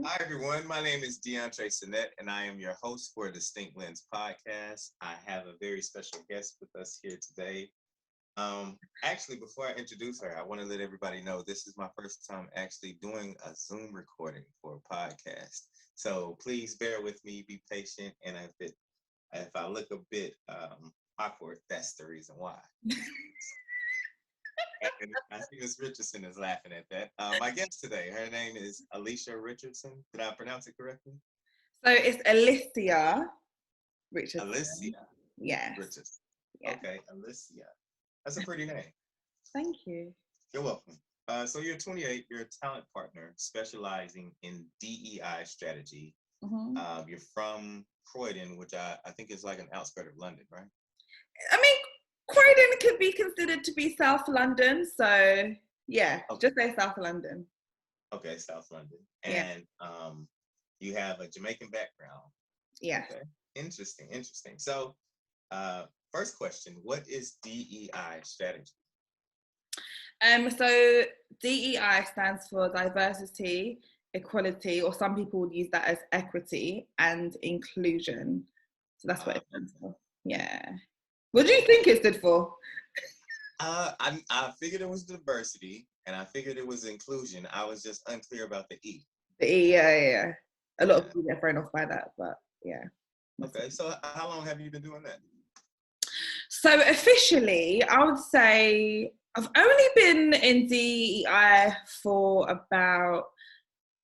Hi, everyone. My name is DeAndre Sinet, and I am your host for Distinct Lens Podcast. I have a very special guest with us here today. Actually, before I introduce her, I want to let everybody know this is my first time actually doing a Zoom recording for a podcast. So please bear with me, be patient, and if I look a bit awkward, that's the reason why. And I see Ms. Richardson is laughing at that. My guest today, her name is Alicia Richardson. Did I pronounce it correctly? So it's Alicia Richardson. Alicia Yes. Richardson. Yeah. Okay, Alicia. That's a pretty name. Thank you. You're welcome. So you're 28. You're a talent partner specializing in DEI strategy. Mm-hmm. You're from Croydon, which I think is like an outskirt of London, right? I mean, Croydon could be considered to be South London, so yeah, Okay. just say South London. Okay, South London. Yeah. And you have a Jamaican background. Yeah. Okay. Interesting. So first question, what is DEI strategy? So DEI stands for diversity, equality, or some people would use that as equity and inclusion. So that's what it stands for. Yeah. What do you think it stood for? I figured it was diversity, and I figured it was inclusion. I was just unclear about the E. The E, yeah. A lot of people get thrown off by that, but yeah. Okay, so how long have you been doing that? So officially, I would say I've only been in DEI for about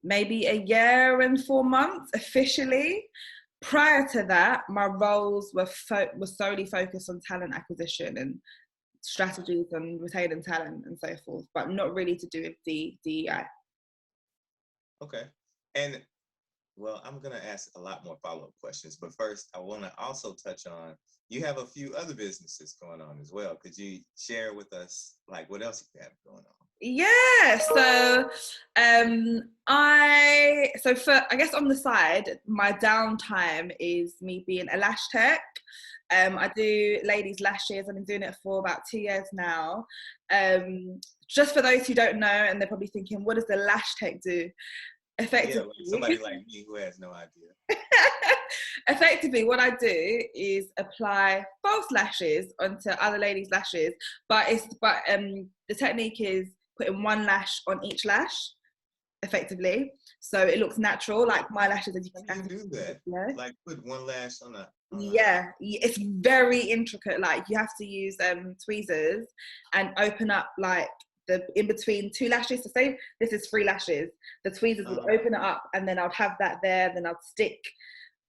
maybe a year and 4 months officially. Prior to that, my roles were solely focused on talent acquisition and strategies and retaining talent and so forth, but not really to do with the DEI. Okay, and well, I'm gonna ask a lot more follow-up questions, but first, I want to also touch on you have a few other businesses going on as well. Could you share with us like what else you have going on? Yeah, so I guess on the side, my downtime is me being a lash tech. I do ladies' lashes. I've been doing it for about 2 years now. Just for those who don't know, and they're probably thinking, what does the lash tech do? Effectively, Yeah, like somebody like me who has no idea. Effectively, what I do is apply false lashes onto other ladies' lashes, but the technique is putting one lash on each lash, effectively, so it looks natural, like my lashes. As you How do you do that? know. Like put one lash on a. Yeah, it's very intricate. Like you have to use tweezers and open up like the in between two lashes. So say this is 3 lashes, the tweezers would open it up, and then I'd have that there. Then I'd stick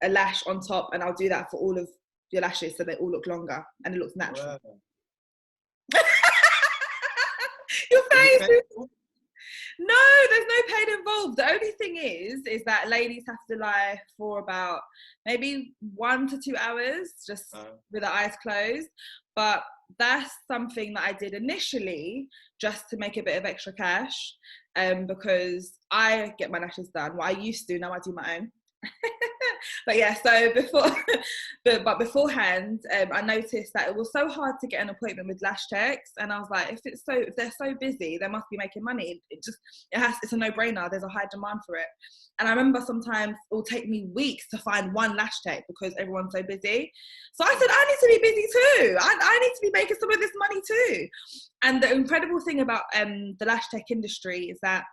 a lash on top, and I'll do that for all of your lashes, so they all look longer and it looks natural. Wow. Your face. No, there's no pain involved. The only thing is that ladies have to lie for about maybe 1 to 2 hours, just with their eyes closed. But that's something that I did initially just to make a bit of extra cash, because I get my lashes done. What I used to, now I do my own. But yeah, so but beforehand, I noticed that it was so hard to get an appointment with lash techs, and I was like, if they're so busy, they must be making money. It's a no-brainer. There's a high demand for it. And I remember sometimes it will take me weeks to find one lash tech because everyone's so busy. So I said, I need to be busy too. I need to be making some of this money too. And the incredible thing about the lash tech industry is that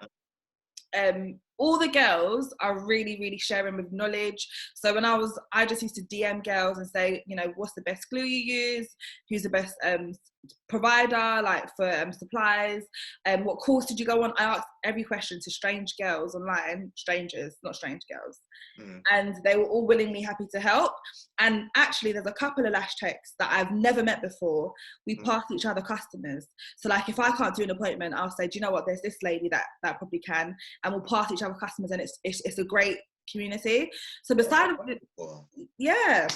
all the girls are really, really sharing with knowledge. So when I just used to DM girls and say, what's the best glue you use? Who's the best provider, like for supplies? What course did you go on? I asked every question to strange girls online, strangers, not strange girls. And they were all willingly happy to help. And actually, there's a couple of lash techs that I've never met before. We pass each other customers. So like if I can't do an appointment, I'll say, do you know what, there's this lady that probably can, and we'll pass each other customers, and it's a great community. So besides yeah,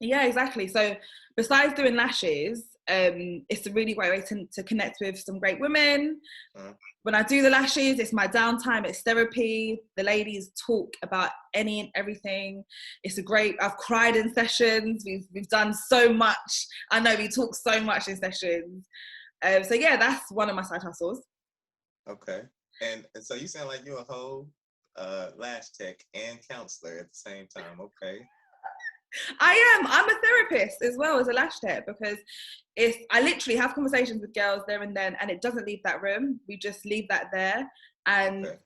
exactly. So besides doing lashes, it's a really great way to connect with some great women. When I do the lashes, it's my downtime, it's therapy. The ladies talk about any and everything. I've cried in sessions. We've done so much. I know we talk so much in sessions. So yeah, that's one of my side hustles. Okay. And so you sound like you're a hoe. lash tech and counselor at the same time. Okay. I'm a therapist as well as a lash tech, because I literally have conversations with girls there and then, and it doesn't leave that room. We just leave that there, and Okay.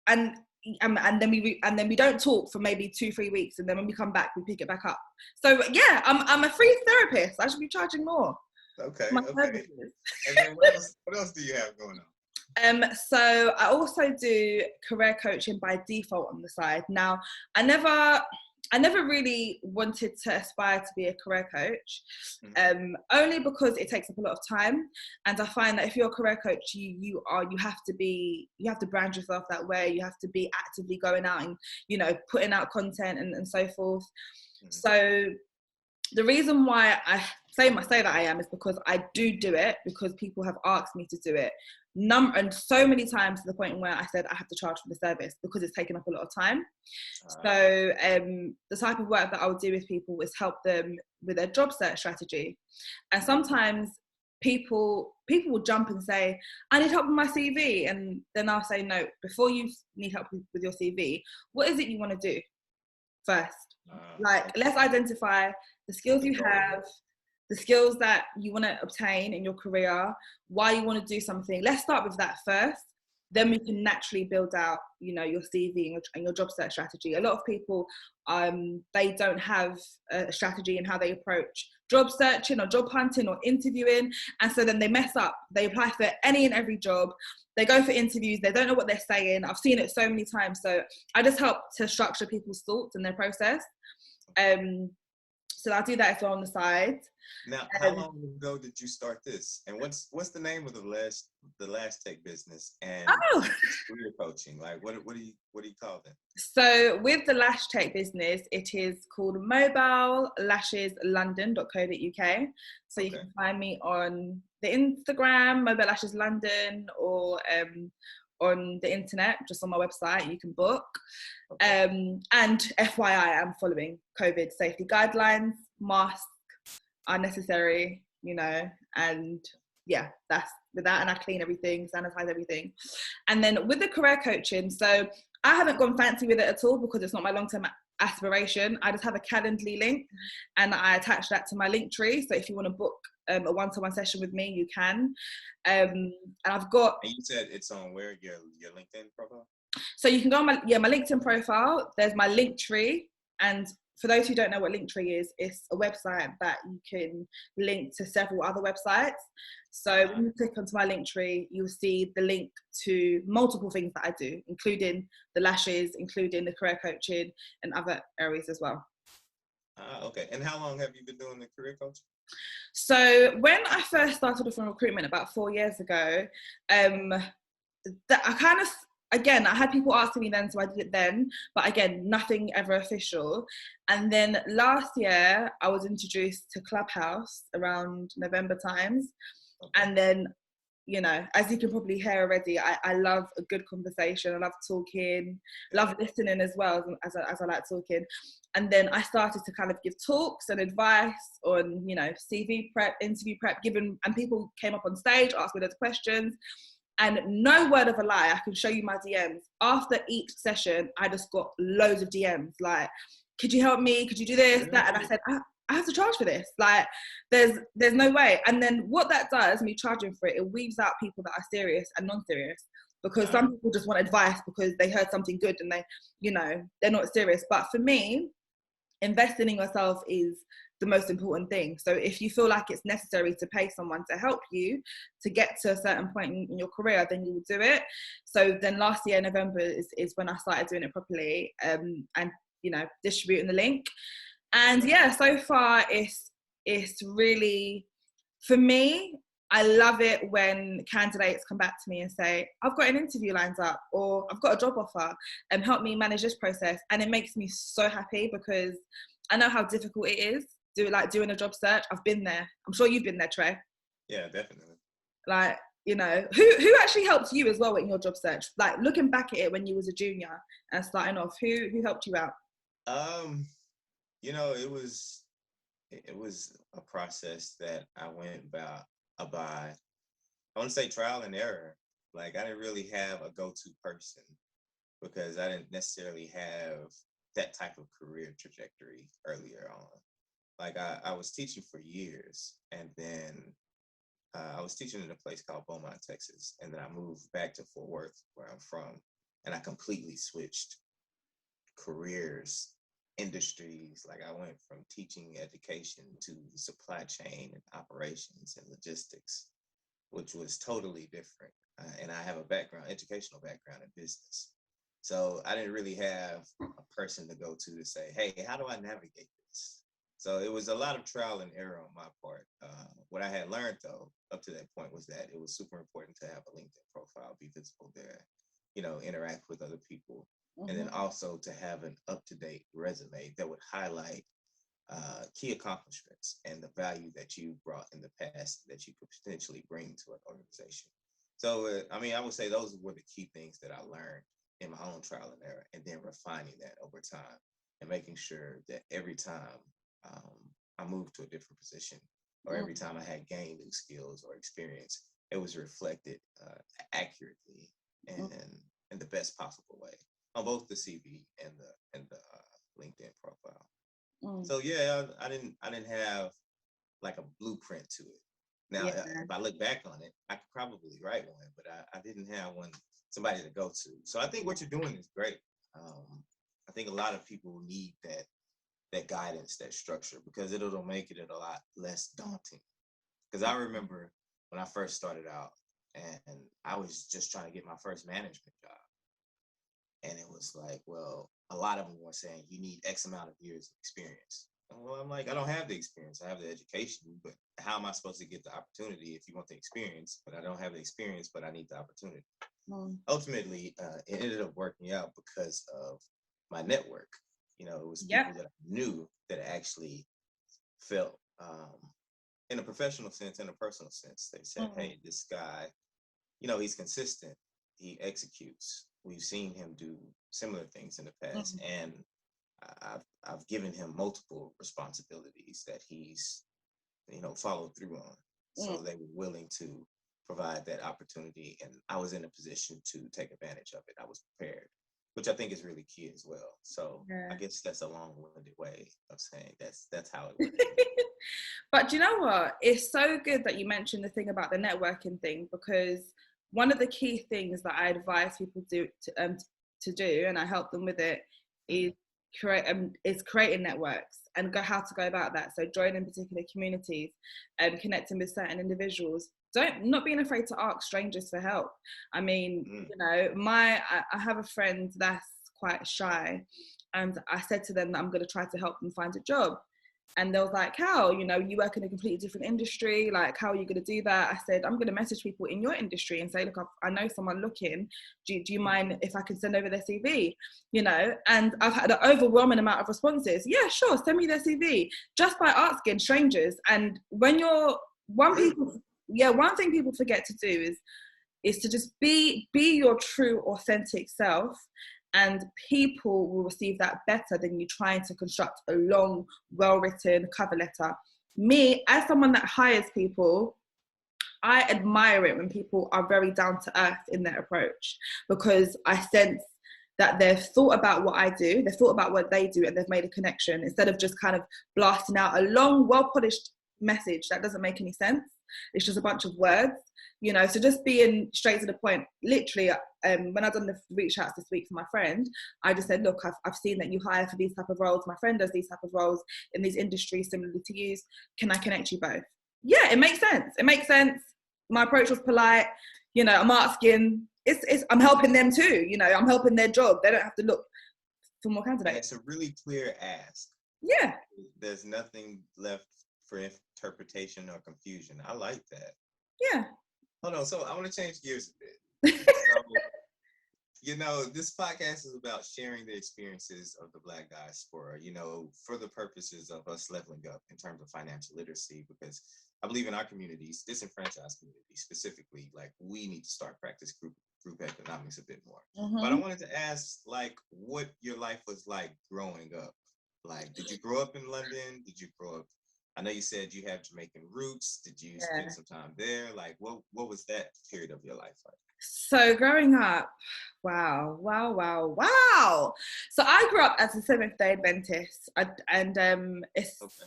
and and then we don't talk for maybe 2-3 weeks, and then when we come back we pick it back up. So yeah, I'm a free therapist. I should be charging more Okay. for my Okay. services. And then what else do you have going on? So I also do career coaching by default on the side. Now, I never really wanted to aspire to be a career coach, only because it takes up a lot of time. And I find that if you're a career coach, you have to brand yourself that way. You have to be actively going out and, putting out content and so forth. Mm-hmm. So the reason why I say that I am is because I do it because people have asked me to do it. And so many times to the point where I said I have to charge for the service because it's taken up a lot of time. So the type of work that I would do with people is help them with their job search strategy. And sometimes people will jump and say, I need help with my CV. And then I'll say, no, before you need help with your CV, what is it you want to do first? Let's identify the skills you have, the skills that you want to obtain in your career, why you want to do something. Let's start with that first. Then we can naturally build out, your CV and your job search strategy. A lot of people, they don't have a strategy in how they approach job searching or job hunting or interviewing. And so then they mess up. They apply for any and every job. They go for interviews. They don't know what they're saying. I've seen it so many times. So I just help to structure people's thoughts and their process. So I do that as well on the side. Now, how long ago did you start this? And what's the name of the lash tech business and career coaching? Like, what do you call them? So with the lash tech business, it is called mobilellasheslondon.co.uk. So you can find me on the Instagram, Mobile Lashes London, or on the internet, just on my website, you can book. And FYI, I'm following COVID safety guidelines. Masks are necessary, and yeah, that's with that. And I clean everything, sanitize everything. And then with the career coaching, so I haven't gone fancy with it at all because it's not my long-term aspiration. I just have a Calendly link and I attach that to my link tree. So if you want to book a one-to-one session with me, you can. And I've got. And you said it's on where your LinkedIn profile? So you can go on my LinkedIn profile. There's my link tree, and for those who don't know what Linktree is, it's a website that you can link to several other websites. So when you click onto my Linktree, you'll see the link to multiple things that I do, including the lashes, including the career coaching and other areas as well. Okay. And how long have you been doing the career coaching? So when I first started off in recruitment about 4 years ago, I had people asking me then, so I did it then, but again, nothing ever official. And then last year, I was introduced to Clubhouse around November times. And then, as you can probably hear already, I love a good conversation. I love talking, love listening as well, as I like talking. And then I started to kind of give talks and advice on, CV prep, interview prep, and people came up on stage, asked me those questions. And no word of a lie, I can show you my DMs. After each session, I just got loads of DMs like, could you help me? Could you do this, that? And I said, I have to charge for this. Like, there's no way. And then what that does, me charging for it, it weaves out people that are serious and non-serious. Because some people just want advice because they heard something good and they, they're not serious. But for me, investing in yourself is the most important thing. So if you feel like it's necessary to pay someone to help you to get to a certain point in your career, then you will do it. So then last year, November is when I started doing it properly, and distributing the link. And yeah, so far it's really, for me, I love it when candidates come back to me and say, I've got an interview lined up, or I've got a job offer, and help me manage this process. And it makes me so happy because I know how difficult it is doing a job search. I've been there. I'm sure you've been there, Trey. Yeah, definitely. Like, who actually helped you as well in your job search? Like, looking back at it when you was a junior and starting off, who helped you out? It was a process that I went by. I want to say trial and error. Like, I didn't really have a go-to person because I didn't necessarily have that type of career trajectory earlier on. Like I was teaching for years, and then I was teaching in a place called Beaumont, Texas, and then I moved back to Fort Worth, where I'm from, and I completely switched careers, industries. Like I went from teaching education to supply chain and operations and logistics, which was totally different. And I have a educational background in business. So I didn't really have a person to go to say, hey, how do I navigate this? So it was a lot of trial and error on my part. What I had learned, though, up to that point was that it was super important to have a LinkedIn profile, be visible there, interact with other people, and then also to have an up-to-date resume that would highlight key accomplishments and the value that you brought in the past that you could potentially bring to an organization. So, I would say those were the key things that I learned in my own trial and error, and then refining that over time and making sure that every time I moved to a different position, or every time I had gained new skills or experience, it was reflected accurately and in the best possible way on both the CV and the LinkedIn profile. So yeah, I didn't have like a blueprint to it. Now, if I look back on it, I could probably write one, but I didn't have somebody to go to. So I think what you're doing is great. I think a lot of people need that guidance, that structure, because it'll make it a lot less daunting. Because I remember when I first started out, and I was just trying to get my first management job. And it was like, well, a lot of them were saying you need X amount of years of experience. And well, I'm like, I don't have the experience. I have the education, but how am I supposed to get the opportunity if you want the experience, but I don't have the experience, but I need the opportunity? Ultimately, it ended up working out because of my network. It was people that I knew that actually felt in a professional sense, in a personal sense. They said, hey, this guy, he's consistent. He executes. We've seen him do similar things in the past, and I've given him multiple responsibilities that he's, followed through on. So they were willing to provide that opportunity, and I was in a position to take advantage of it. I was prepared, which I think is really key as well. So I guess that's a long-winded way of saying that's how it works. But do you know what? It's so good that you mentioned the thing about the networking thing, because one of the key things that I advise people to do, and I help them with it, is creating networks and how to go about that. So joining particular communities and connecting with certain individuals. Not being afraid to ask strangers for help. I mean, I have a friend that's quite shy, and I said to them that I'm going to try to help them find a job. And they was like, how? You work in a completely different industry. Like, how are you going to do that? I said, I'm going to message people in your industry and say, look, I know someone looking. Do you mind if I can send over their CV? And I've had an overwhelming amount of responses. Yeah, sure. Send me their CV, just by asking strangers. And when one thing people forget to do is to just be your true, authentic self. And people will receive that better than you trying to construct a long, well-written cover letter. Me, as someone that hires people, I admire it when people are very down to earth in their approach, because I sense that they've thought about what I do, they've thought about what they do, and they've made a connection, instead of just kind of blasting out a long, well-polished message that doesn't make any sense. It's just a bunch of words, so just being straight to the point. Literally, when I've done the reach outs this week for my friend, I just said, look, I've seen that you hire for these type of roles. My friend does these type of roles in these industries similarly to you. Can I connect you both? Yeah, it makes sense. My approach was polite. I'm asking, I'm helping them too. I'm helping their job. They don't have to look for more candidates. And it's a really clear ask. Yeah. There's nothing left for interpretation or confusion. I like that. Yeah. Hold on. So I want to change gears a bit. This podcast is about sharing the experiences of the Black diaspora, for the purposes of us leveling up in terms of financial literacy, because I believe in our communities, disenfranchised communities specifically, like we need to start practice group economics a bit more. But I wanted to ask, like, what your life was like growing up. Like, did you grow up in London? Did you grow up? I know you said you have Jamaican roots. Did you spend some time there? Like, what was that period of your life like? So growing up, wow. So I grew up as a Seventh Day Adventist, and it's Okay.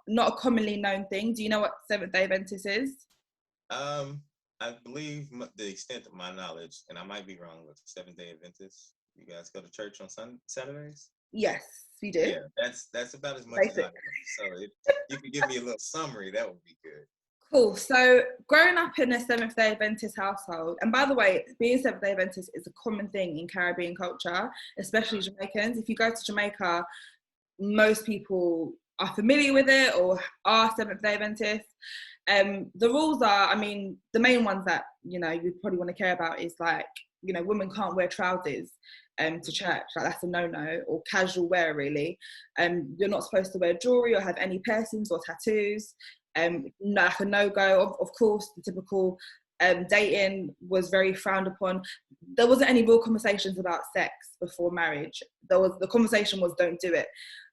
not a commonly known thing. Do you know what Seventh Day Adventist is? Um, I believe the extent of my knowledge, and I might be wrong with Seventh Day Adventist. You guys go to church on Saturdays? Yes, we do. Yeah, that's about as much as I Basic. know. So if you could give me a little summary, that would be good. Cool. So growing up in a Seventh Day Adventist household, and by the way, being Seventh Day Adventist is a common thing in Caribbean culture, especially Jamaicans. If you go to Jamaica, most people are familiar with it or are Seventh Day Adventists. The rules are, I mean, the main ones that you probably want to care about is like, women can't wear trousers to church. Like that's a no-no, or casual wear really. You're not supposed to wear jewelry or have any piercings or tattoos. Like a no-go. Of course, the typical dating was very frowned upon. There wasn't any real conversations about sex before marriage. The conversation was don't do it.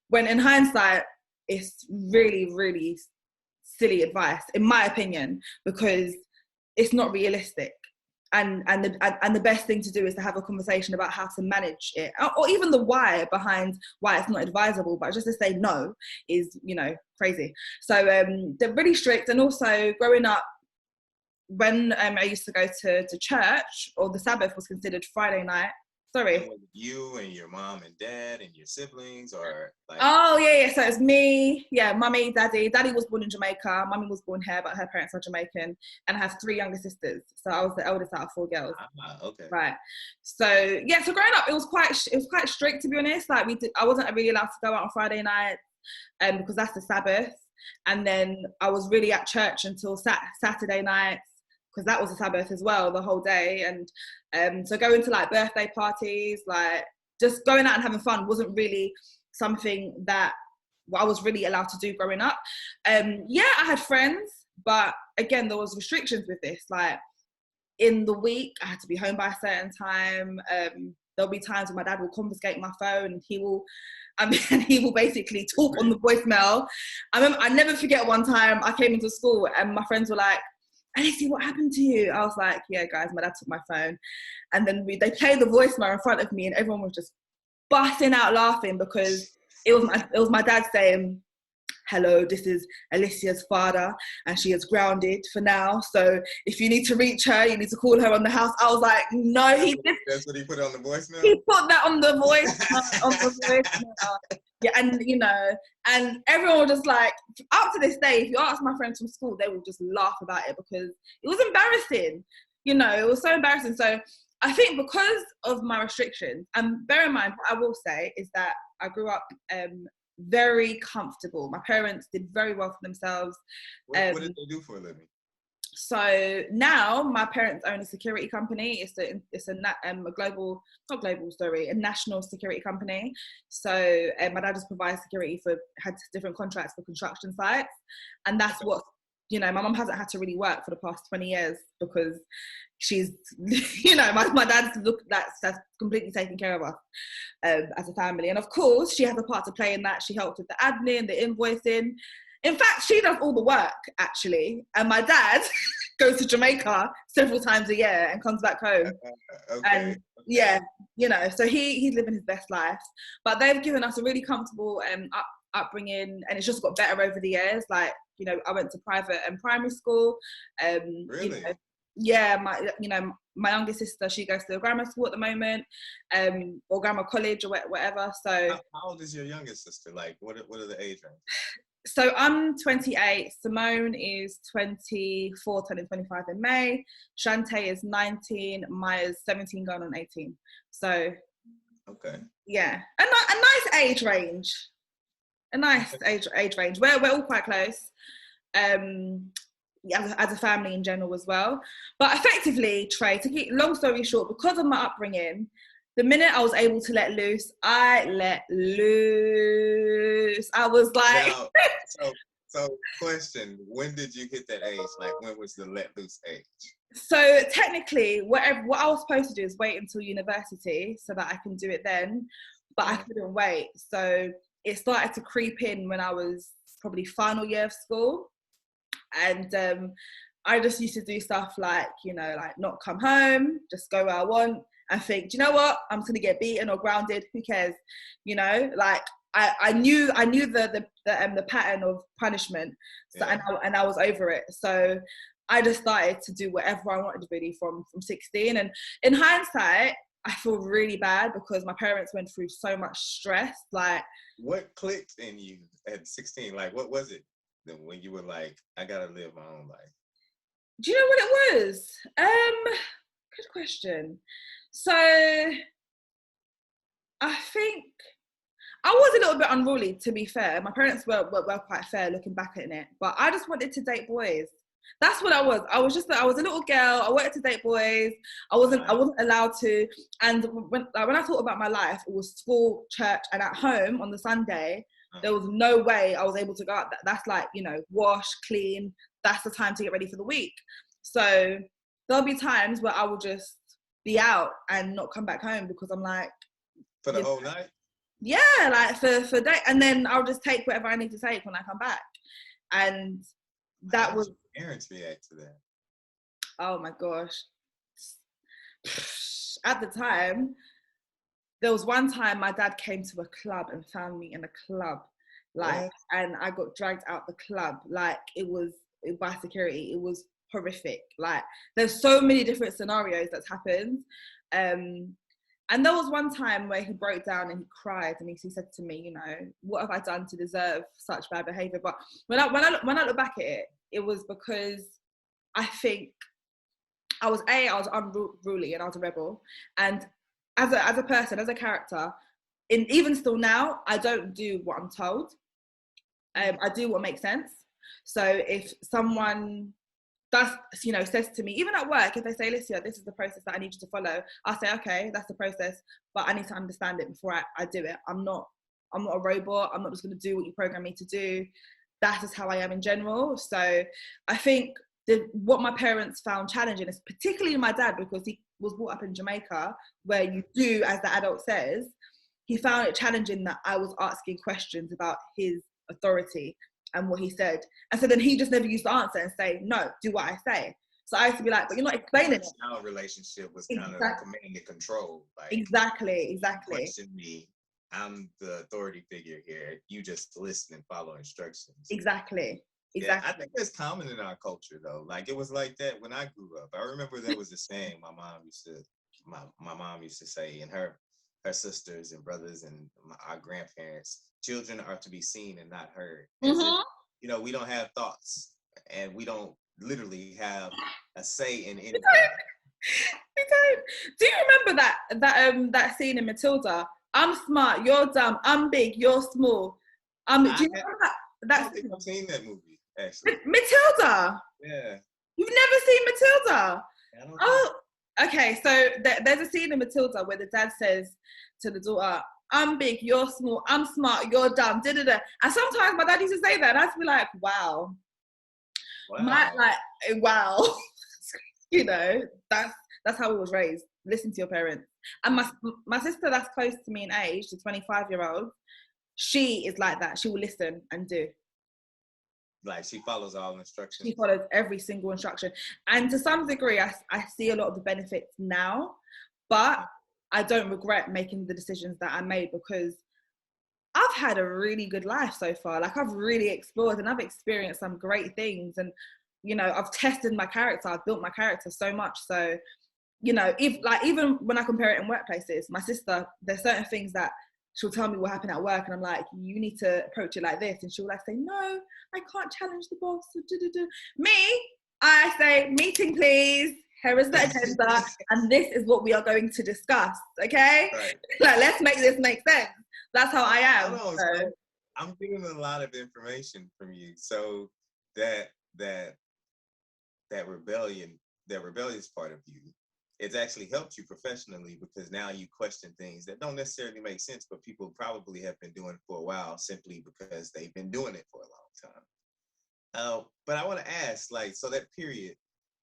When in hindsight, it's really, really silly advice, in my opinion, because it's not realistic. And the best thing to do is to have a conversation about how to manage it, or even the why behind why it's not advisable. But just to say no is, crazy. So they're really strict. And also growing up, when I used to go to church, or the Sabbath was considered Friday night. Sorry. And was it you and your mom and dad and your siblings, or like? Oh yeah. So it's me, yeah, mummy, daddy. Daddy was born in Jamaica. Mummy was born here, but her parents are Jamaican, and I have 3 younger sisters. So I was the eldest out of 4 girls. Okay. Right. So yeah. So growing up, it was quite strict, to be honest. Like I wasn't really allowed to go out on Friday night, because that's the Sabbath. And then I was really at church until Saturday nights, because that was a Sabbath as well, the whole day. And so going to like birthday parties, like just going out and having fun wasn't really something that I was really allowed to do growing up. Yeah, I had friends, but again, there was restrictions with this. Like in the week, I had to be home by a certain time. There'll be times when my dad will confiscate my phone, and he will basically talk on the voicemail. I never forget one time I came into school and my friends were like, Alicia, what happened to you? I was like, yeah, guys, my dad took my phone. And then they played the voicemail in front of me, and everyone was just busting out laughing, because it was my dad saying, hello, this is Alicia's father, and she is grounded for now. So if you need to reach her, you need to call her on the house. I was like, no, that's what he put on the voicemail? He put that on the voicemail. Yeah, and everyone was just like, up to this day, if you ask my friends from school, they will just laugh about it, because it was embarrassing. It was so embarrassing. So I think because of my restrictions, and bear in mind, what I will say is that I grew up very comfortable. My parents did very well for themselves. What did they do for a living? So now my parents own a security company. It's a global, not global, sorry, a national security company. So my dad just provides security had different contracts for construction sites, and that's what my mum hasn't had to really work for the past 20 years, because she's my dad's that's completely taking care of us as a family. And of course she has a part to play in that. She helps with the admin, the invoicing. In fact, she does all the work, actually. And my dad goes to Jamaica several times a year and comes back home. And yeah, so he's living his best life. But they've given us a really comfortable upbringing, and it's just got better over the years. Like, I went to private and primary school. Really? Yeah, my younger sister, she goes to a grammar school at the moment, or grammar college or whatever. So how old is your youngest sister? Like, what are the age range? So I'm 28. Simone is 24, turning 25 in May. Shantae is 19. Maya's 17, going on 18. So, okay. Yeah, a nice age range. A nice age range. We're all quite close. As a family in general as well. But effectively, Trey, to keep long story short, because of my upbringing, the minute I was able to let loose, I let loose. I was like... Now, so question, when did you hit that age? Like, when was the let loose age? So technically, what I was supposed to do is wait until university so that I can do it then, but I couldn't wait. So it started to creep in when I was probably final year of school. And I just used to do stuff like, like not come home, just go where I want and think, do you know what? I'm just gonna get beaten or grounded. Who cares? Like I knew the pattern of punishment, so, Yeah. and I was over it. So I just started to do whatever I wanted really from 16. And in hindsight, I feel really bad because my parents went through so much stress. Like, what clicked in you at 16? Like, what was it when you were like, I gotta live my own life? Do you know what it was? Good question. So I think I was a little bit unruly, to be fair. My parents were quite fair looking back at it, but I just wanted to date boys. That's what I was. I was a little girl. I wanted to date boys. I wasn't allowed to. And when I thought about my life, it was school, church, and at home on the Sunday. There was no way I was able to go out. That's like, wash, clean. That's the time to get ready for the week. So there'll be times where I will just be out and not come back home because I'm like, for the whole night. Yeah, like for day, and then I'll just take whatever I need to take when I come back. And that How was did your parents react to that? Oh my gosh. At the time, there was one time my dad came to a club and found me in a club, like, and I got dragged out the club. Like, it was by security. It was horrific. Like, there's so many different scenarios that's happened. And there was one time where he broke down and he cried and he said to me, what have I done to deserve such bad behavior? But when I look back at it, it was because I think I was unruly and I was a rebel. And as a person, as a character, even still now, I don't do what I'm told. I do what makes sense. So if someone says to me, even at work, if they say, Alicia, this is the process that I need you to follow, I'll say, okay, that's the process, but I need to understand it before I do it. I'm not a robot. I'm not just going to do what you program me to do. That is how I am in general. So I think what my parents found challenging is particularly my dad, because he was brought up in Jamaica, where you do as the adult says. He found it challenging that I was asking questions about his authority and what he said. And so then he just never used to answer and say, no, do what I say. So I used to be like, but you're not explaining it. Our relationship was kind of command and control. Like, exactly. Question me. I'm the authority figure here. You just listen and follow instructions. Exactly. Yeah, I think that's common in our culture, though. Like, it was like that when I grew up. I remember there was a saying my mom used to say, and her sisters and brothers and our grandparents, children are to be seen and not heard. If, we don't have thoughts and we don't literally have a say in anything. We don't. Do you remember that scene in Matilda? I'm smart, you're dumb. I'm big, you're small. Do you remember that? I don't think I've seen that movie, actually. Matilda. Yeah. You've never seen Matilda? Okay. So there's a scene in Matilda where the dad says to the daughter, I'm big, you're small, I'm smart, you're dumb, da-da-da. And sometimes my dad used to say that, and I'd be like, wow. Wow. That's how we was raised. Listen to your parents. And my sister that's close to me in age, the 25-year-old, she is like that. She will listen and do. Like, she follows all instructions. She follows every single instruction. And to some degree, I see a lot of the benefits now, but I don't regret making the decisions that I made, because I've had a really good life so far. Like, I've really explored and I've experienced some great things. And, I've tested my character. I've built my character so much. So, even when I compare it in workplaces, my sister, there's certain things that she'll tell me what happened at work, and I'm like, you need to approach it like this. And she'll say, no, I can't challenge the boss. Me, I say, meeting please. Here is the agenda, and this is what we are going to discuss. Okay, right. Like, let's make this make sense. That's how I am. So I'm getting a lot of information from you. So that rebellious part of you, it's actually helped you professionally, because now you question things that don't necessarily make sense, but people probably have been doing for a while simply because they've been doing it for a long time. But I want to ask, like, so that period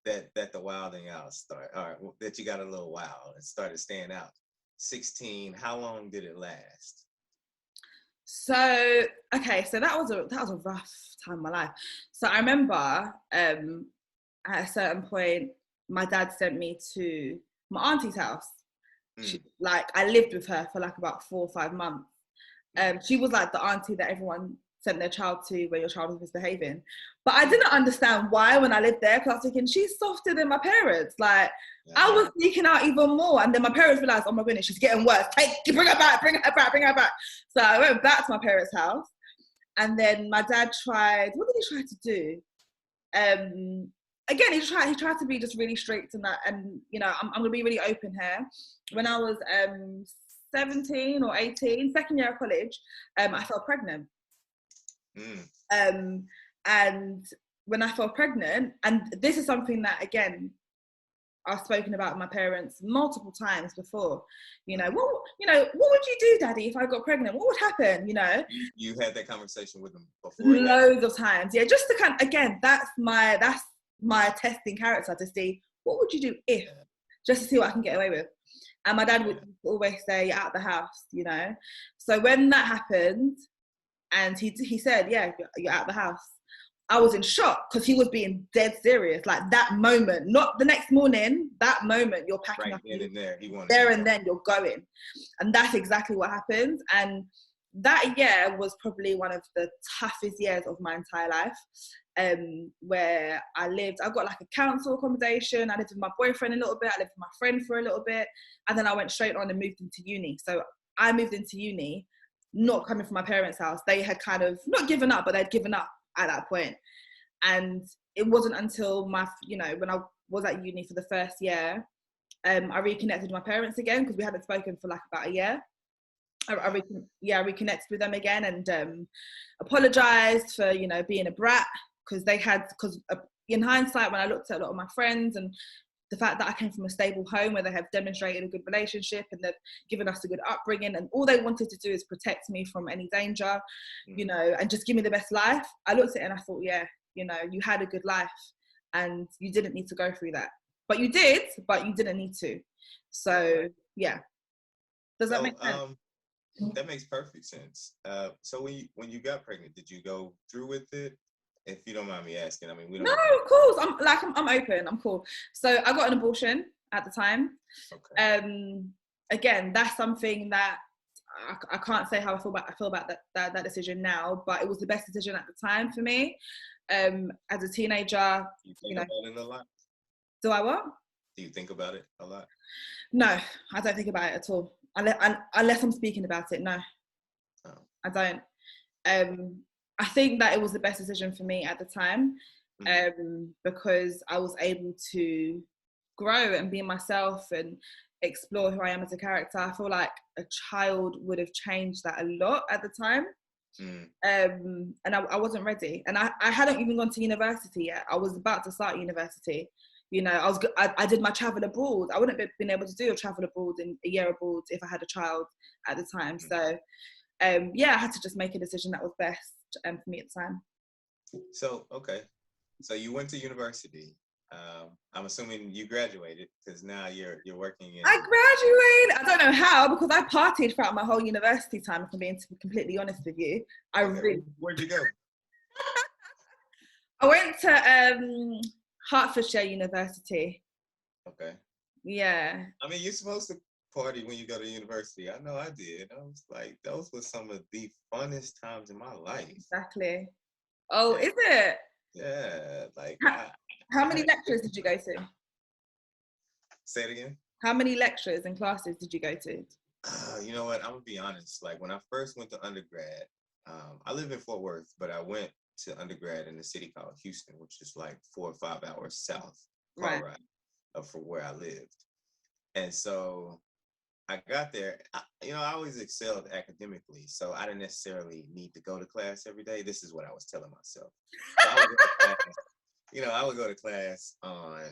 that the wilding out started, or that you got a little wild and started staying out, 16, how long did it last? So that was a rough time in my life. So I remember at a certain point, my dad sent me to my auntie's house. Like, I lived with her for like about 4 or 5 months. She was like the auntie that everyone sent their child to when your child was misbehaving. But I didn't understand why when I lived there, because I was thinking, she's softer than my parents. Like, I was sneaking out even more. And then my parents realized, oh my goodness, she's getting worse. Bring her back. So I went back to my parents' house. And then my dad tried, what did he try to do? Again, he tried to be just really strict and that. And, you know, I'm going to be really open here. When I was 17 or 18, second year of college, I fell pregnant. And when I fell pregnant, and this is something that, again, I've spoken about my parents multiple times before. You know, what would you do, Daddy, if I got pregnant? What would happen? You know, you had that conversation with them before. Loads of times, yeah. Just to kind of, again, that's my testing character, to see what would you do if, just to see what I can get away with. And my dad would always say, "You're out the house," you know. So when that happened, and he said, "Yeah, you're out the house," I was in shock, because he was being dead serious. Like, that moment, not the next morning, that moment, you're packing up. There and then you're going. And that's exactly what happened. And that year was probably one of the toughest years of my entire life, where I got like a council accommodation. I lived with my boyfriend a little bit. I lived with my friend for a little bit. And then I went straight on and moved into uni. So I moved into uni, not coming from my parents' house. They had kind of not given up, but they'd given up at that point. And it wasn't until when I was at uni for the first year, I reconnected with my parents again, because we hadn't spoken for like about a year. I reconnected with them again, and apologized for, you know, being a brat, because in hindsight, when I looked at a lot of my friends and the fact that I came from a stable home where they have demonstrated a good relationship and they've given us a good upbringing, and all they wanted to do is protect me from any danger, you know, and just give me the best life. I looked at it and I thought, yeah, you know, you had a good life and you didn't need to go through that. But you did, but you didn't need to. So, yeah. Does that make sense? That makes perfect sense. So when you got pregnant, did you go through with it? If you don't mind me asking, I mean, we don't. No, of course. I'm open. I'm cool. So I got an abortion at the time. Okay. Again, that's something that I can't say how I feel about that decision now, but it was the best decision at the time for me. As a teenager, you think about it a lot? Do I what? Do you think about it a lot? No, I don't think about it at all. Unless I'm speaking about it, no. Oh. I don't. I think that it was the best decision for me at the time, because I was able to grow and be myself and explore who I am as a character. I feel like a child would have changed that a lot at the time. And I wasn't ready. And I hadn't even gone to university yet. I was about to start university. You know, I did my travel abroad. I wouldn't have been able to do a travel abroad in a year abroad if I had a child at the time. So, I had to just make a decision that was best for me at the time. So, okay. So you went to university. I'm assuming you graduated, because now you're working in... I graduated. I don't know how, because I partied throughout my whole university time, if I'm being completely honest with you. Where'd you go? I went to Hertfordshire University. Okay. Yeah. I mean, you're supposed to party when you go to university. I know I did. I was like, those were some of the funnest times in my life. Exactly. Oh, is it? Yeah. Like, how many lectures did you go to? Say it again. How many lectures and classes did you go to? You know what? I'm gonna be honest. Like, when I first went to undergrad, I live in Fort Worth, but I went to undergrad in a city called Houston, which is like 4 or 5 hours south, car ride, from where I lived. And so I got there. I always excelled academically, so I didn't necessarily need to go to class every day. This is what I was telling myself. So I would go to class on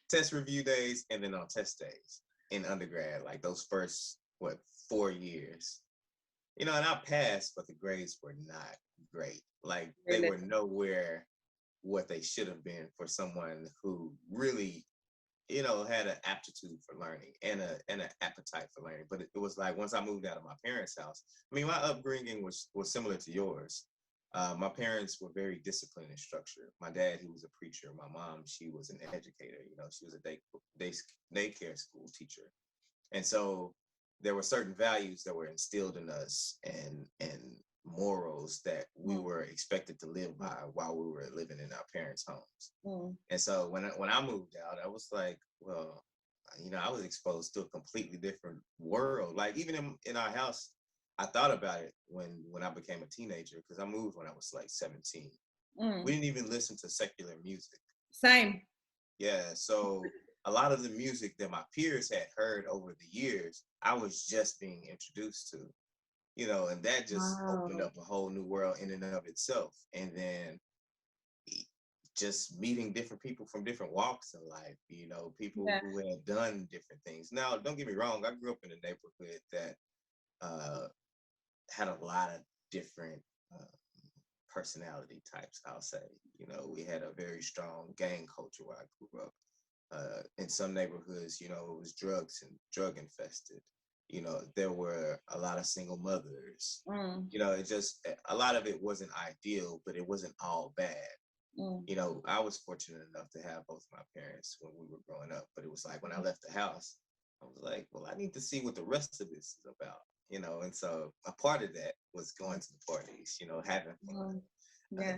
test review days and then on test days in undergrad, like those first 4 years. And I passed, but the grades were not great. Like, they were nowhere what they should have been for someone who really, had an aptitude for learning and an appetite for learning. But it was like, once I moved out of my parents' house, I mean, my upbringing was similar to yours. My parents were very disciplined and structured. My dad, he was a preacher. My mom, she was an educator. You know, she was a daycare school teacher. And so there were certain values that were instilled in us and morals that we were expected to live by while we were living in our parents' homes. And so when I moved out, I was like, well, you know, I was exposed to a completely different world. Like even in our house, I thought about it when I became a teenager, because I moved when I was like 17. We didn't even listen to secular music. Same. Yeah, so a lot of the music that my peers had heard over the years, I was just being introduced to, you know, and that just opened up a whole new world in and of itself. And then just meeting different people from different walks in life, you know, people who had done different things. Now, don't get me wrong, I grew up in a neighborhood that had a lot of different personality types, I'll say. You know, we had a very strong gang culture where I grew up. In some neighborhoods, you know, it was drug infested. You know, there were a lot of single mothers. You know, it just, a lot of it wasn't ideal, but it wasn't all bad. You know, I was fortunate enough to have both my parents when we were growing up, but it was like when I left the house, I was like, well, I need to see what the rest of this is about, you know. And so a part of that was going to the parties, you know, having fun,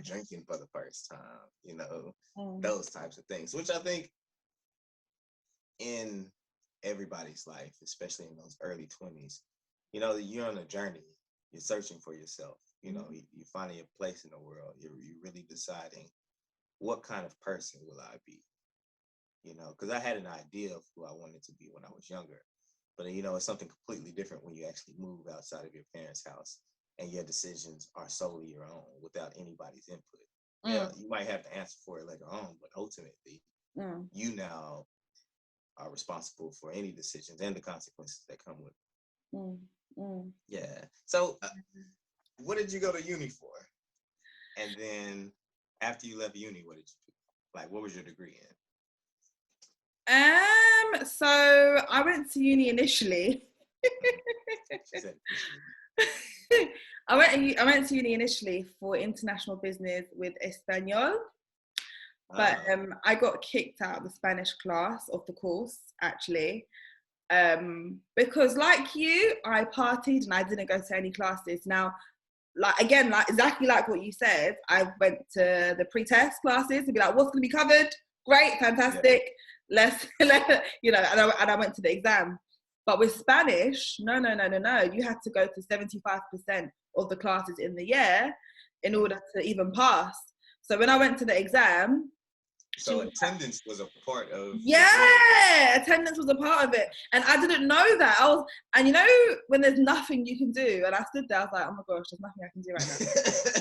drinking for the first time, you know, those types of things, which I think in everybody's life, especially in those early 20s, you know, you're on a journey, you're searching for yourself, you know, you're finding your place in the world, you're really deciding what kind of person will I be, you know, because I had an idea of who I wanted to be when I was younger, but you know, it's something completely different when you actually move outside of your parents' house and your decisions are solely your own without anybody's input. Yeah, you might have to answer for it later on, but ultimately you now are responsible for any decisions and the consequences that come with it. Yeah. So what did you go to uni for? And then after you left uni, what did you do? Like, what was your degree in? So I went to uni initially. I went to uni initially for international business with Espanol, but I got kicked out of the Spanish class of the course actually, because like you, I partied and I didn't go to any classes. Now, like again, like exactly like what you said, I went to the pre-test classes to be like, what's going to be covered? Great, fantastic. Let's you know, and I went to the exam. But with Spanish, no. You had to go to 75% of the classes in the year in order to even pass. So when I went to the exam, so attendance was a part of attendance was a part of it, and I didn't know that. And you know, when there's nothing you can do, and I stood there, I was like, oh my gosh, there's nothing I can do right now.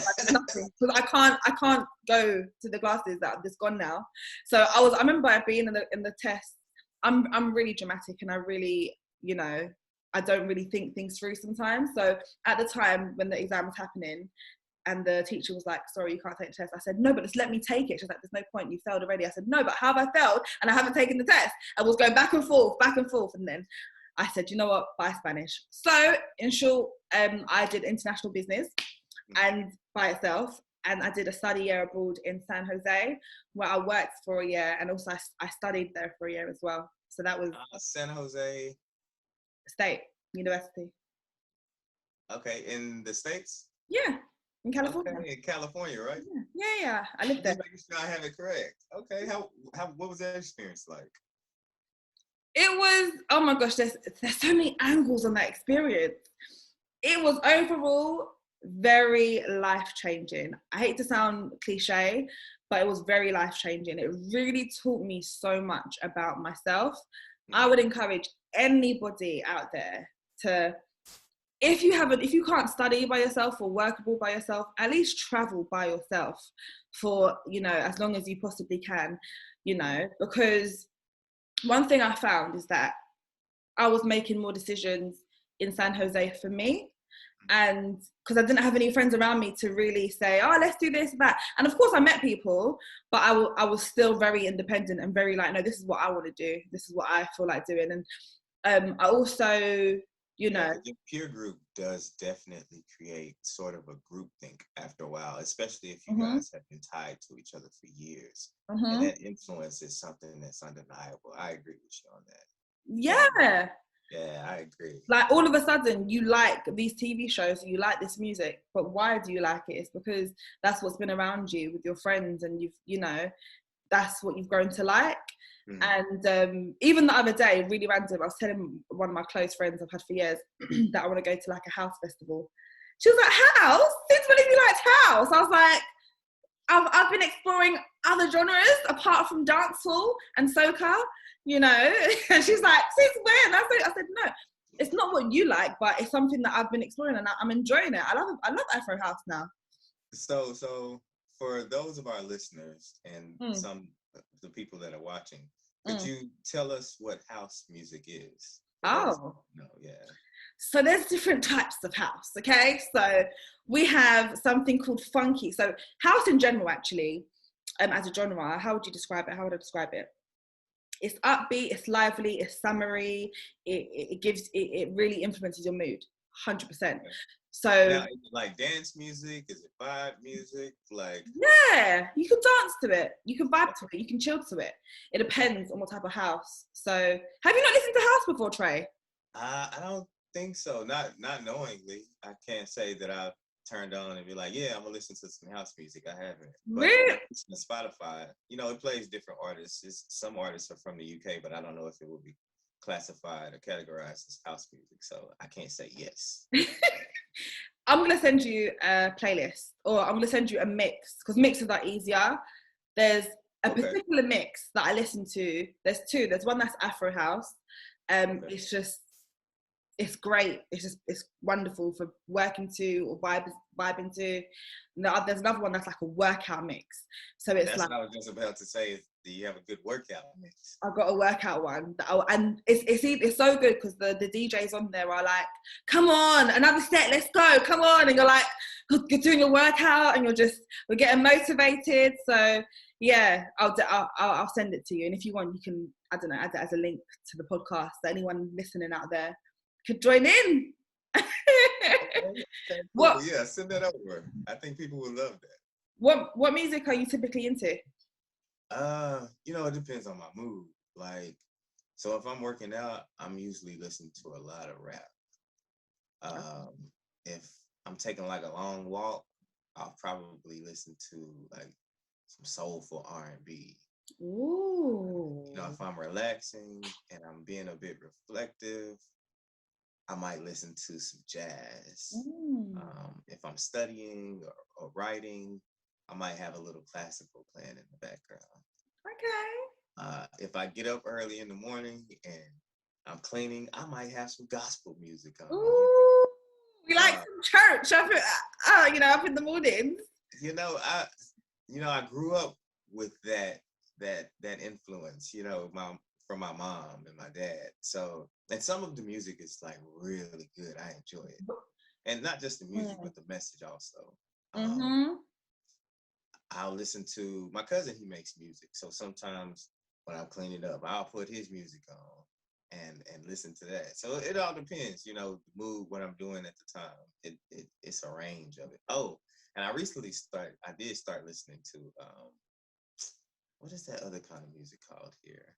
Like, there's nothing, because I can't go to the classes that are just gone now. So I remember being in the test. I'm really dramatic, and I really, you know, I don't really think things through sometimes. So at the time when the exam was happening, and the teacher was like, sorry, you can't take the test. I said, no, but just let me take it. She was like, there's no point, you failed already. I said, no, but how have I failed? And I haven't taken the test. I was going back and forth. And then I said, you know what, bye Spanish. So in short, I did international business and by itself. And I did a study year abroad in San Jose, where I worked for a year. And also I studied there for a year as well. So that was San Jose State University. Okay, in the States? Yeah. In California. Okay, in California, right? Yeah. I lived there. Just making sure I have it correct. Okay, what was that experience like? It was, oh my gosh, there's so many angles on that experience. It was overall very life-changing. I hate to sound cliche, but it was very life-changing. It really taught me so much about myself. I would encourage anybody out there to, if you can't study by yourself or work abroad by yourself, at least travel by yourself for, you know, as long as you possibly can, you know, because one thing I found is that I was making more decisions in San Jose for me, and because I didn't have any friends around me to really say, oh, let's do this, that. And of course I met people, but I was still very independent and very like, no, this is what I want to do. This is what I feel like doing. And I also, you know, your peer group does definitely create sort of a groupthink after a while, especially if you Mm-hmm. guys have been tied to each other for years. And Mm-hmm. that influence is something that's undeniable. I agree with you on that. Yeah. Yeah, I agree. Like all of a sudden you like these TV shows, you like this music, but why do you like it? It's because that's what's been around you with your friends, and that's what you've grown to like. And even the other day, really random, I was telling one of my close friends I've had for years that I want to go to like a house festival. She was like, house? Since when have you liked house? I was like, I've been exploring other genres apart from dancehall and soca, And she's like, since when? I said, no, it's not what you like, but it's something that I've been exploring and I'm enjoying it. I love Afro house now. So for those of our listeners and some of the people that are watching, could you tell us what house music is? Oh. No, yeah. So there's different types of house, okay? So we have something called funky. So house in general, actually, as a genre, how would you describe it? How would I describe it? It's upbeat, it's lively, it's summery. It really influences your mood, 100%. So now, is it like dance music? Is it vibe music? Like, yeah, you can dance to it, you can vibe to it, you can chill to it. It depends on what type of house. So have you not listened to house before, Trey? I don't think so. Not knowingly. I can't say that I've turned on and be like, yeah, I'm gonna listen to some house music. I haven't. But Really? when I listen to Spotify, it plays different artists. Some artists are from the UK, but I don't know if it will be classified or categorized as house music. So I can't say yes. I'm going to send you a playlist, or I'm going to send you a mix, because mixes are easier. There's a particular mix that I listen to. There's two. There's one that's Afro House. It's great. It's wonderful for working to or vibing to. There's another one that's like a workout mix. So it's that's like, what I was just about to say. Do you have a good workout mix? I've got a workout one, and it's so good because the DJs on there are like, come on, another set, let's go, come on, and you're like, you're doing your workout, and we're getting motivated. So yeah, I'll send it to you, and if you want, you can, I don't know, add it as a link to the podcast so anyone listening out there could join in. Okay, cool. What? Yeah, send that over. I think people would love that. What music are you typically into? It depends on my mood. Like, so if I'm working out, I'm usually listening to a lot of rap. If I'm taking like a long walk, I'll probably listen to like some soulful R&B. Ooh. If I'm relaxing and I'm being a bit reflective, I might listen to some jazz. If I'm studying or writing, I might have a little classical playing in the background. Okay. If I get up early in the morning and I'm cleaning, I might have some gospel music on. Ooh, we like some church up in the mornings. I grew up with that influence, from my mom and my dad. So, and some of the music is like really good. I enjoy it, and not just the music, but the message also. I'll listen to my cousin. He makes music, so sometimes when I'm cleaning up, I'll put his music on and listen to that. So it all depends, the mood, what I'm doing at the time. It's a range of it. Oh, and I did start listening to what is that other kind of music called here?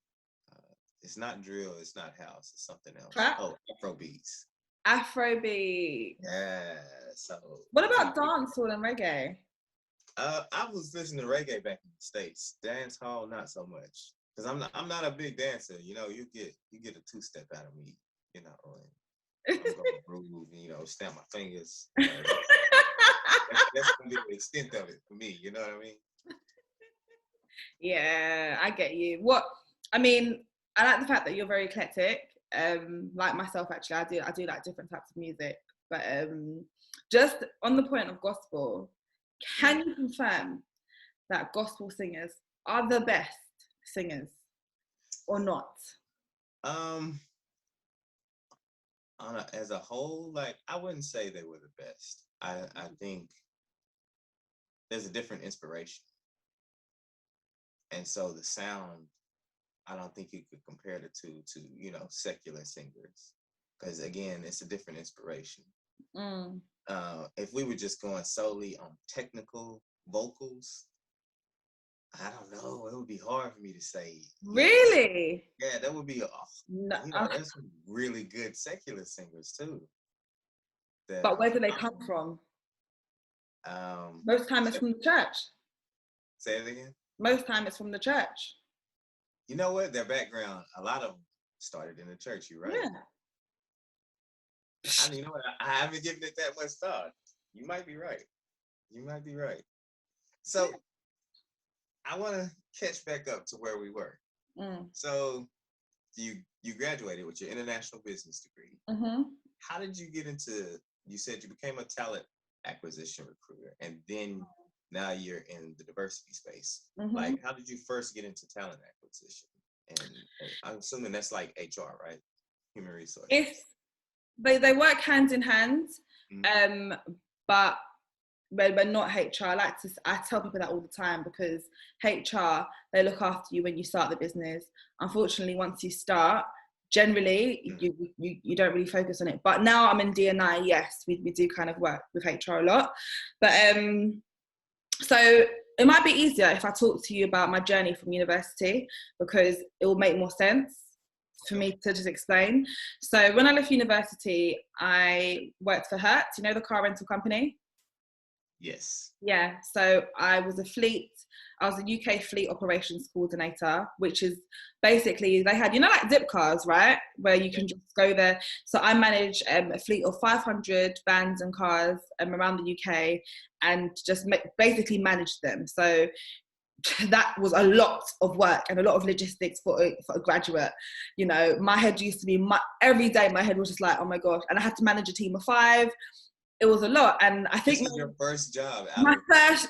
It's not drill, it's not house, it's something else. Trap? Oh, Afrobeats. Afrobeat. Yeah. So what about dancehall and reggae? I was listening to reggae back in the States. Dance hall, not so much, because I'm not a big dancer. You get a two-step out of me. And I'm gonna groove, snap my fingers. That's gonna be the extent of it for me. You know what I mean? Yeah, I get you. I like the fact that you're very eclectic. Like myself, actually, I do like different types of music. But just on the point of gospel, can you confirm that gospel singers are the best singers or not? As a whole, like, I wouldn't say they were the best. I think there's a different inspiration, and so the sound, I don't think you could compare the two to secular singers, because again, it's a different inspiration. If we were just going solely on technical vocals, I don't know. It would be hard for me to say. Really? Yes. Yeah, that would be. No, There's some really good secular singers too. But where do they come from? Most time it's from the church. Say it again. Most time it's from the church. You know what? Their background, a lot of them started in the church. You're right. Yeah. You know what? I haven't given it that much thought. You might be right. So I want to catch back up to where we were. So you graduated with your international business degree. How did you get into? You said you became a talent acquisition recruiter, and then now you're in the diversity space. Like, how did you first get into talent acquisition? And I'm assuming that's like HR, right? Human resources. They work hand in hand, but not HR. I tell people that all the time, because HR, they look after you when you start the business. Unfortunately, once you start, generally you don't really focus on it. But now I'm in D&I, yes, we do kind of work with HR a lot. But so it might be easier if I talk to you about my journey from university, because it will make more sense for me to just explain. So when I left university, I worked for Hertz, the car rental company. Yes. Yeah, so I was a UK fleet operations coordinator, which is basically, they had, like Zip cars, right? Where you can just go there. So I manage a fleet of 500 vans and cars around the UK, and just basically manage them. So that was a lot of work and a lot of logistics for a graduate. My head used to be, every day my head was just like, oh my gosh. And I had to manage a team of 5. It was a lot. And I think this is your first job.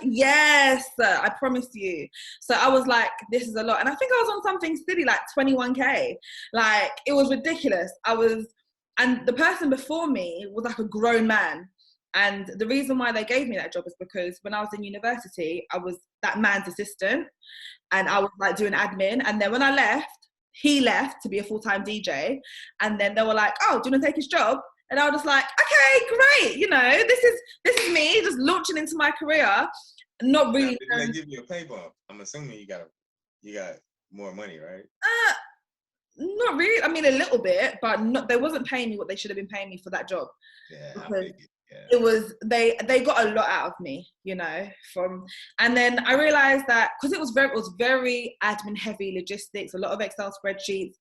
Yes, I promise you. So I was like, this is a lot. And I think I was on something silly like 21K. Like, it was ridiculous. And the person before me was like a grown man. And the reason why they gave me that job is because when I was in university, I was that man's assistant, and I was like doing admin. And then when I left, he left to be a full-time DJ. And then they were like, oh, do you want to take his job? And I was just like, okay, great. This is me just launching into my career. Not really. Now, did they give you a pay bump? I'm assuming you got more money, right? Not really. I mean, a little bit, but they wasn't paying me what they should have been paying me for that job. Yeah, because it was, they got a lot out of me, and then I realized that because it was very admin heavy, logistics, a lot of Excel spreadsheets.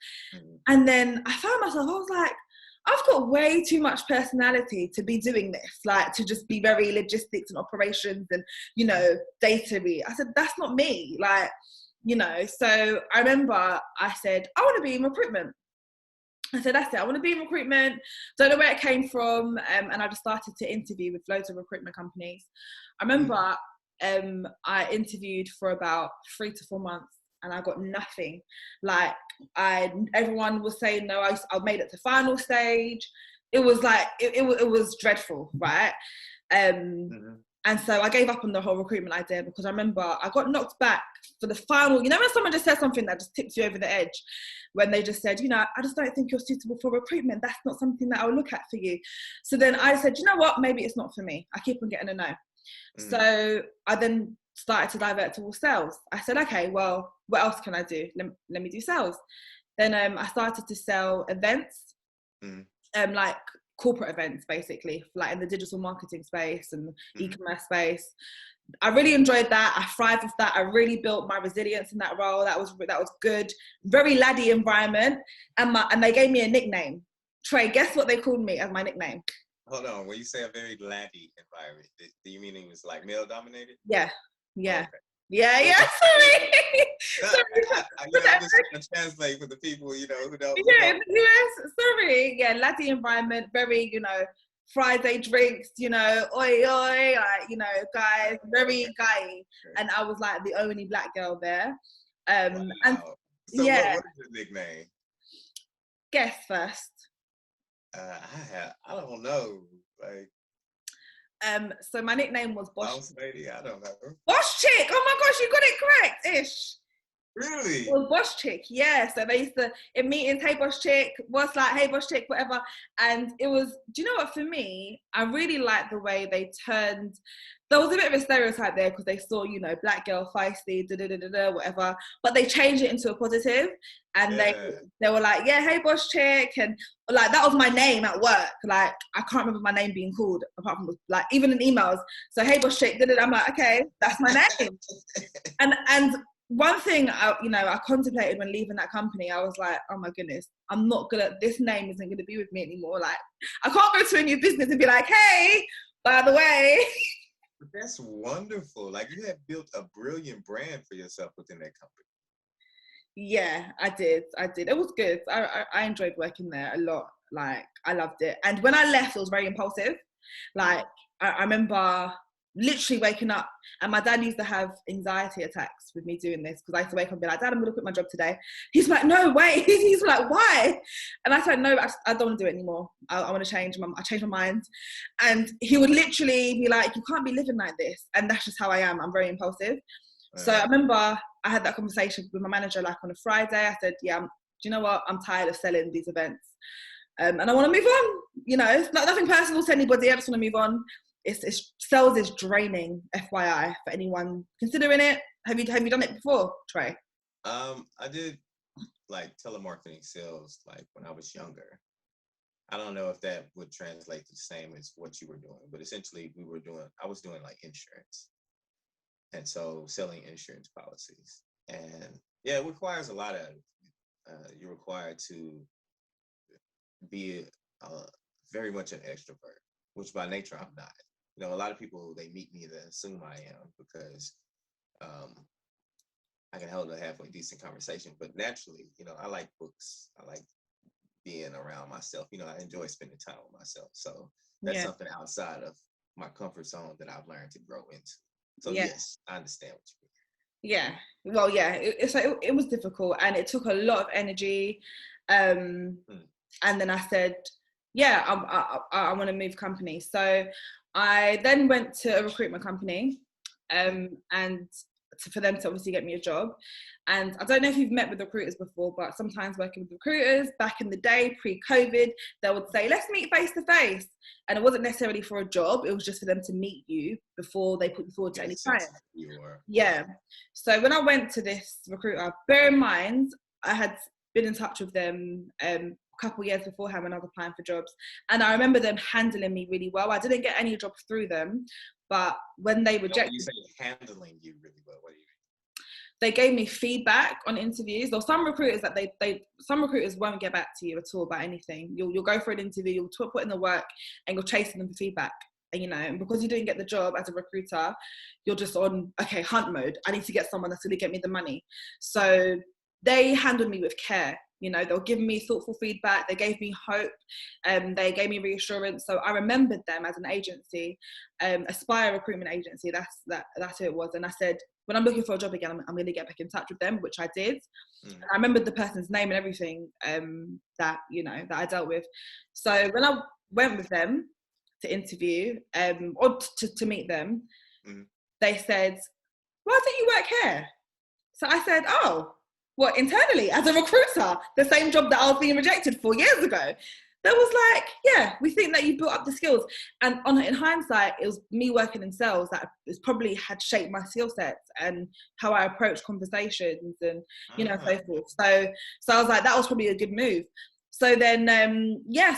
And then I found myself, I was like, I've got way too much personality to be doing this, like to just be very logistics and operations and, data-y. I said, that's not me. So I remember I said, I want to be in recruitment. I said, that's it. I want to be in recruitment. Don't know where it came from. And I just started to interview with loads of recruitment companies. I remember I interviewed for about 3 to 4 months, and I got nothing. Everyone was saying no. I made it to final stage. It was like it was dreadful, right? And so I gave up on the whole recruitment idea, because I remember I got knocked back for the final. When someone just says something that just tips you over the edge, when they just said, I just don't think you're suitable for recruitment. That's not something that I'll look at for you. So then I said, you know what? Maybe it's not for me. I keep on getting a no. So I then started to divert towards sales. I said, okay, well, what else can I do? Let me do sales. Then I started to sell events, like corporate events, basically, like in the digital marketing space and e-commerce space. I really enjoyed that. I thrived with that. I really built my resilience in that role. That was good. Very laddie environment. And they gave me a nickname. Trey, guess what they called me as my nickname? Hold on. When you say a very laddie environment, do you mean it was like male dominated? Yeah. Okay. Yeah. Sorry. I'm just trying to translate for the people, who don't. Yeah, in the US. Sorry. Yeah, laddie environment. Very, Friday drinks, oi, guys, very guy. And I was like the only black girl there. Wow. And so yeah. What is your nickname? Guess first. I don't know. So my nickname was Bosch. Boss lady, I don't know. Bosch chick. Oh my gosh, you got it correct, ish. Really? Well, boss chick, yeah. So they used to in meetings, hey boss chick, what's like, hey boss chick, whatever. And it was, do you know what? For me, I really liked the way they turned. There was a bit of a stereotype there because they saw, black girl feisty, da da da da da, whatever. But they changed it into a positive, and Yeah. they were like, yeah, hey boss chick, and like that was my name at work. Like I can't remember my name being called apart from like even in emails. So hey boss chick, da da da. I'm like, okay, that's my name. And one thing I contemplated when leaving that company, I was like, oh my goodness, this name isn't gonna be with me anymore. Like I can't go to a new business and be like, hey, by the way. That's wonderful. Like you have built a brilliant brand for yourself within that company. Yeah, I did. It was good. I enjoyed working there a lot. Like I loved it. And when I left, it was very impulsive. Like I remember literally waking up, and my dad used to have anxiety attacks with me doing this because I used to wake up and be like, Dad, I'm gonna quit my job today. He's like, no, wait. He's like, why? And I said, no, I don't want to do it anymore. I want to change. I changed my mind. And he would literally be like, you can't be living like this. And that's just how I am. I'm very impulsive. So I remember I had that conversation with my manager like on a Friday. I said, yeah, do you know what? I'm tired of selling these events. And I want to move on. It's nothing personal to anybody. I just want to move on. It's sales is draining, FYI, for anyone considering it. Have you done it before, Trey? I did like telemarketing sales like when I was younger. I don't know if that would translate to the same as what you were doing, but essentially I was doing like insurance. And so selling insurance policies. And yeah, it requires a lot of, you're required to be very much an extrovert, which by nature I'm not. A lot of people, they meet me, they assume I am because I can hold a halfway decent conversation. But naturally, I like books. I like being around myself. I enjoy spending time with myself. So that's something outside of my comfort zone that I've learned to grow into. So yes, I understand what you mean. Yeah. Well, yeah, it was difficult and it took a lot of energy. And then I said, yeah, I want to move company. So I then went to a recruitment company and for them to obviously get me a job. And I don't know if you've met with recruiters before, but sometimes working with recruiters back in the day, pre-COVID, they would say, let's meet face to face. And it wasn't necessarily for a job. It was just for them to meet you before they put you forward to any client. Yeah. So when I went to this recruiter, bear in mind, I had been in touch with them a couple years beforehand when I was applying for jobs. And I remember them handling me really well. I didn't get any jobs through them, but when they rejected... You say handling you really well, what do you mean? They gave me feedback on interviews. Or some recruiters that some recruiters won't get back to you at all about anything. You'll go for an interview, you'll put in the work, and you're chasing them for feedback. And because you didn't get the job as a recruiter, you're just on hunt mode. I need to get someone that's going to get me the money. So they handled me with care. They'll give me thoughtful feedback. They gave me hope. They gave me reassurance. So I remembered them as an agency, Aspire Recruitment Agency. That's who it was. And I said, when I'm looking for a job again, I'm going to get back in touch with them, which I did. I remembered the person's name and everything that I dealt with. So when I went with them to interview or to meet them, they said, why don't you work here? So I said, oh, what, internally as a recruiter, the same job that I was being rejected for years ago. That was like, yeah, we think that you built up the skills. And in hindsight, it was me working in sales that probably had shaped my skill sets and how I approach conversations and, so forth. So I was like, that was probably a good move. So then,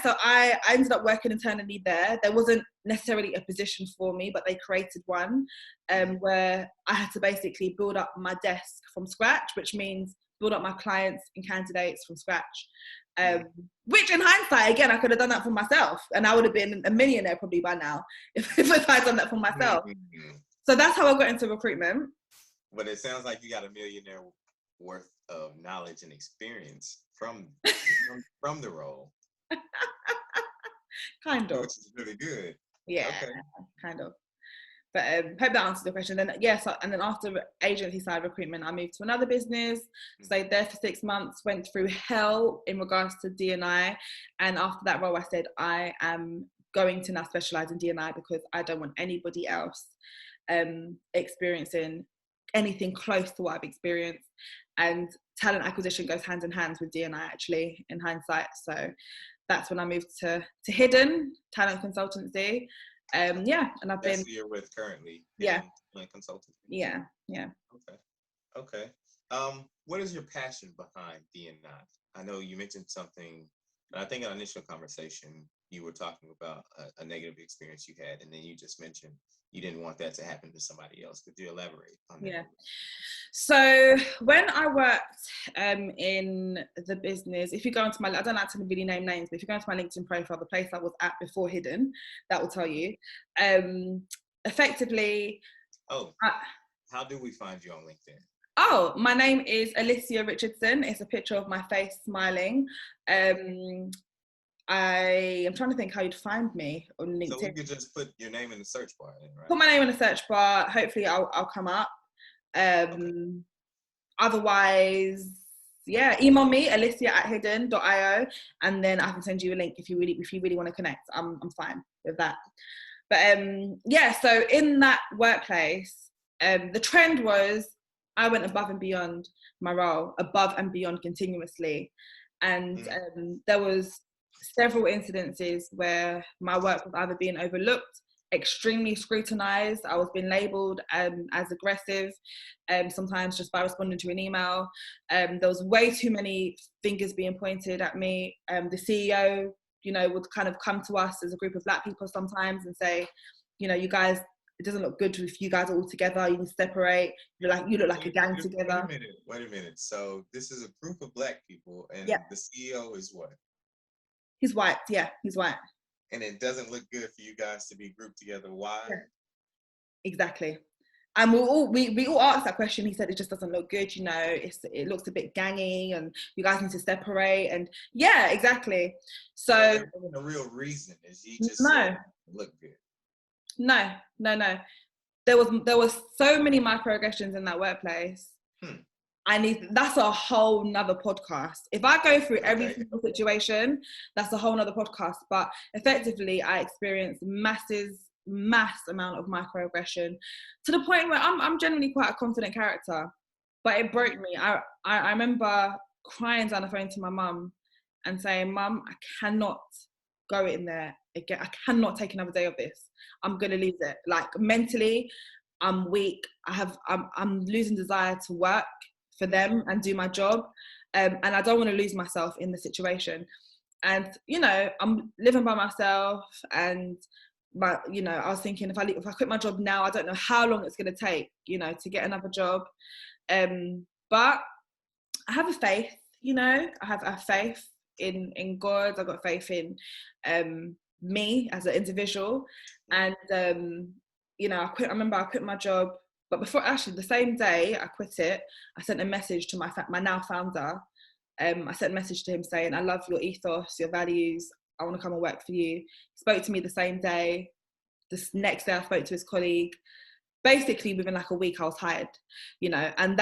so I ended up working internally there. There wasn't necessarily a position for me, but they created one where I had to basically build up my desk from scratch, which means build up my clients and candidates from scratch. Which in hindsight, again, I could have done that for myself and I would have been a millionaire probably by now if I'd done that for myself. So that's how I got into recruitment. But it sounds like you got $1 million worth of knowledge and experience from the role. Kind of. Which is really good. Yeah, kind of. But hope that answers the question. Then and then after agency side recruitment, I moved to another business, stayed there for 6 months, went through hell in regards to D&I. And after that role, I said, I am going to now specialize in D&I because I don't want anybody else experiencing anything close to what I've experienced. And talent acquisition goes hand in hand with D&I, actually, in hindsight. So that's when I moved to Hidden Talent Consultancy. Yeah, and I've been. That's who you're with currently. Yeah. Talent Consultancy. Yeah. Okay. What is your passion behind D&I? I know you mentioned something, but I think in our initial conversation you were talking about a negative experience you had, and then you just mentioned you didn't want that to happen to somebody else. Could you elaborate on that? Yeah. So when I worked in the business, if you go into my, I don't like to really name names, but if you go into my LinkedIn profile, the place I was at before Hidden, that will tell you. Effectively. How do we find you on LinkedIn? Oh, my name is Alicia Richardson. It's a picture of my face smiling. I am trying to think how you'd find me on LinkedIn. So you could just put your name in the search bar, then, right? Put my name in the search bar. Hopefully, I'll come up. Okay. Otherwise, yeah, email me alicia@hidden.io, and then I can send you a link if you really want to connect. I'm fine with that. But yeah, so in that workplace, the trend was I went above and beyond my role, above and beyond continuously, and there was several incidences where my work was either being overlooked, extremely scrutinized. I was being labeled as aggressive, sometimes just by responding to an email. There was way too many fingers being pointed at me. The CEO, would kind of come to us as a group of Black people sometimes and say, you guys, it doesn't look good if you guys are all together. You need to separate. You look like a gang together. Wait a minute. So this is a group of Black people, and the CEO is what? He's white. Yeah, he's white. And it doesn't look good for you guys to be grouped together. Why? Yeah. Exactly. And we all asked that question. He said it just doesn't look good. It looks a bit gangy, and you guys need to separate. And yeah, exactly. So there wasn't a real reason. Is he just said, look good? No. There was so many microaggressions in that workplace. That's a whole nother podcast. If I go through every single situation, that's a whole nother podcast. But effectively, I experienced mass amount of microaggression to the point where I'm generally quite a confident character, but it broke me. I remember crying down the phone to my mum and saying, "Mum, I cannot go in there again. I cannot take another day of this. I'm gonna lose it. Like mentally, I'm weak. I'm losing desire to work for them and do my job, and I don't want to lose myself in the situation. And I'm living by myself, and I was thinking if I quit my job now, I don't know how long it's going to take, to get another job. But I have a faith, I have faith in God. I've got faith in me as an individual, and I remember I quit my job. But before, actually, the same day I quit it, I sent a message to my now founder. I sent a message to him saying, "I love your ethos, your values. I want to come and work for you." He spoke to me the same day. This next day, I spoke to his colleague. Basically, within like a week, I was hired. And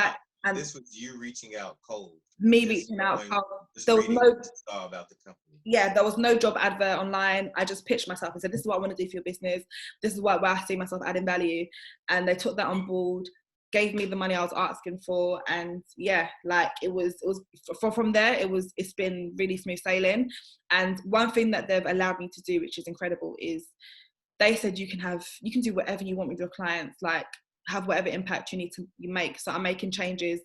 this was you reaching out cold. Me reaching out cold. There was no about the company. Yeah, there was no job advert online. I just pitched myself and said, "This is what I want to do for your business. This is where I see myself adding value." And they took that on board, gave me the money I was asking for, and yeah, like it was from there. It's been really smooth sailing. And one thing that they've allowed me to do, which is incredible, is they said you can do whatever you want with your clients, like have whatever impact you need to make. So I'm making changes,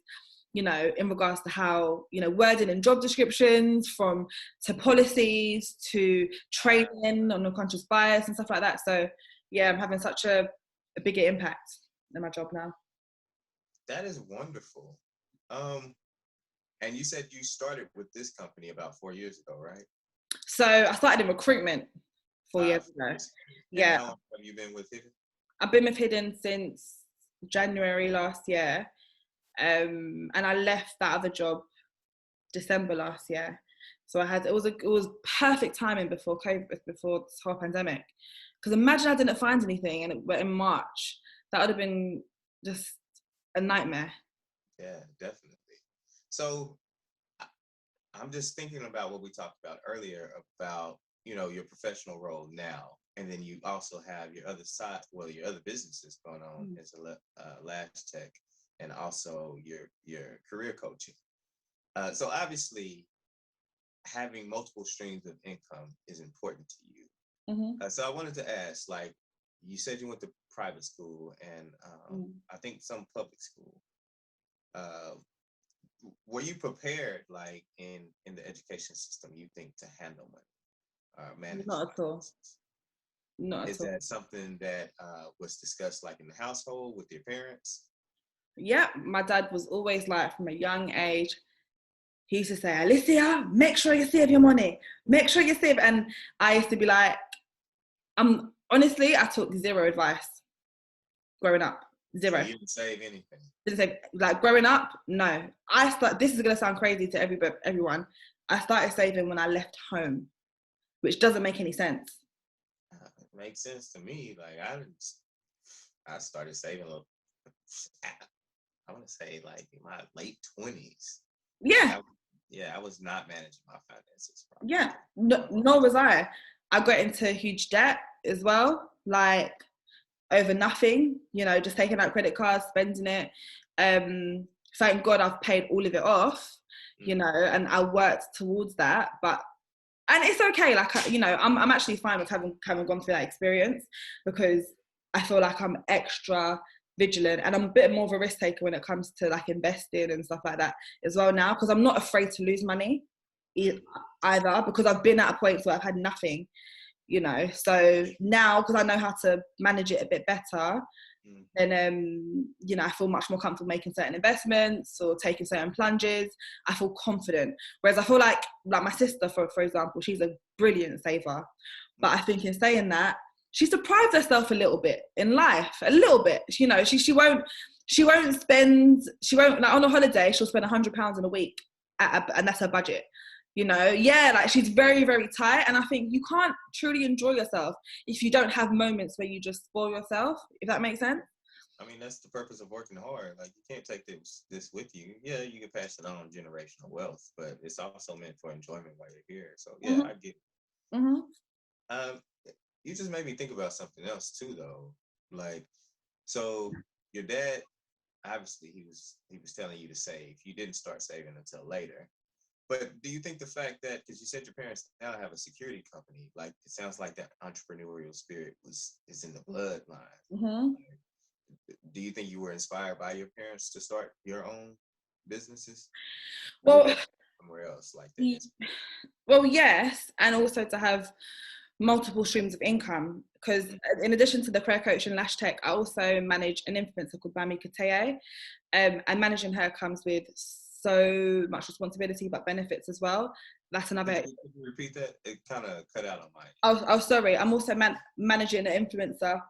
in regards to how, wording and job descriptions, to policies, to training on unconscious bias and stuff like that. So yeah, I'm having such a bigger impact in my job now. That is wonderful. And you said you started with this company about 4 years ago, right? So I started in recruitment 4 years ago. Yeah. How long have you been with Hidden? I've been with Hidden since January last year. And I left that other job December last year. So it was perfect timing before COVID, before this whole pandemic. Because imagine I didn't find anything and it went in March. That would have been just a nightmare. Yeah, definitely. So I'm just thinking about what we talked about earlier about, your professional role now. And then you also have your other side, your other businesses going on as a lash tech. and also your career coaching. So obviously, having multiple streams of income is important to you. Mm-hmm. So I wanted to ask, like, you said you went to private school and I think some public school. Uh, were you prepared, like in the education system, you think, to handle money, manage Not at all. finances? Not Is at all. that something that was discussed, like, in the household with your parents? Yeah, my dad was always like, from a young age, he used to say, Alicia, make sure you save your money. Make sure you save. And I used to be like, honestly, I took zero advice growing up. Zero. So you didn't save anything? Didn't say, like, growing up, no. This is going to sound crazy to everyone. I started saving when I left home, which doesn't make any sense. It makes sense to me. Like, I started saving, I want to say, like, in my late 20s. Yeah. I was not managing my finances properly. Yeah, nor was I. I got into huge debt as well, like over nothing, just taking out credit cards, spending it. Thank God I've paid all of it off, and I worked towards that. And it's okay, like, I'm actually fine with having gone through that experience, because I feel like I'm extra vigilant and I'm a bit more of a risk taker when it comes to, like, investing and stuff like that as well now, because I'm not afraid to lose money either, because I've been at a point where I've had nothing, so now, because I know how to manage it a bit better, then I feel much more comfortable making certain investments or taking certain plunges. I feel confident, whereas I feel like my sister, for example, she's a brilliant saver, but I think in saying that, she's deprived herself a little bit in life, a little bit. She won't spend, like, on a holiday, she'll spend £100 in a week, and that's her budget. Like, she's very, very tight, and I think you can't truly enjoy yourself if you don't have moments where you just spoil yourself, if that makes sense. I mean, that's the purpose of working hard. Like, you can't take this with you. Yeah, you can pass it on, generational wealth, but it's also meant for enjoyment while you're here. So yeah, I get it. Mm-hmm. You just made me think about something else too, though. Like, so your dad, obviously, he was telling you to save. You didn't start saving until later. But do you think the fact that, because you said your parents now have a security company, like, it sounds like that entrepreneurial spirit is in the bloodline. Mm-hmm. Do you think you were inspired by your parents to start your own businesses? Well, somewhere else, like that? Well, yes, and also to have multiple streams of income, because in addition to the career coach and Lash Tech, I also manage an influencer called Bami Kateye, and managing her comes with so much responsibility but benefits as well. That's another. Can you repeat that? It kind of cut out on mine. Oh, sorry. I'm also managing an influencer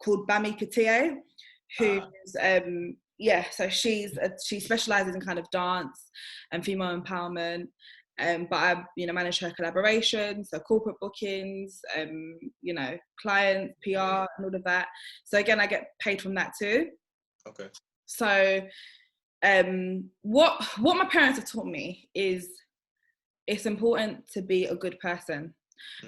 called Bami Kateye, who's so she specializes in kind of dance and female empowerment. But I, manage her collaborations, so corporate bookings, clients, PR, and all of that. So again, I get paid from that too. Okay. So, what my parents have taught me is it's important to be a good person,